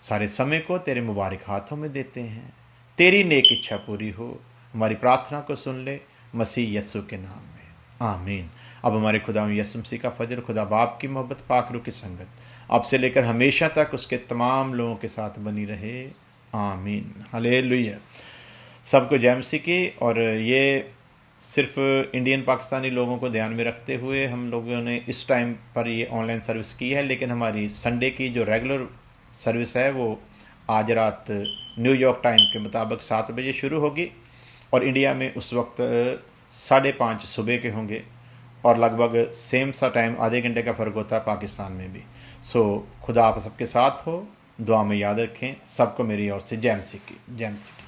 सारे समय को तेरे मुबारक हाथों में देते हैं। तेरी नेक इच्छा पूरी हो। हमारी प्रार्थना को सुन ले मसीह यस्सु के नाम में, आमीन। अब हमारे खुदा यस्सु मसीह का फजल, खुदा बाप की मोहब्बत, पाक रूह की संगत अब से लेकर हमेशा तक उसके तमाम लोगों के साथ बनी रहे, आमीन। हालेलुया। सबको जय मसीह की। और ये सिर्फ इंडियन पाकिस्तानी लोगों को ध्यान में रखते हुए हम लोगों ने इस टाइम पर ये ऑनलाइन सर्विस की है, लेकिन हमारी संडे की जो रेगुलर सर्विस है वो आज रात न्यूयॉर्क टाइम के मुताबिक 7 बजे शुरू होगी, और इंडिया में उस वक्त 5:30 सुबह के होंगे, और लगभग सेम सा टाइम, आधे घंटे का फ़र्क होता है पाकिस्तान में भी। सो खुदा आप सबके साथ हो, दुआ में याद रखें। सबको मेरी ओर से जय मसीह की, जय मसीह की।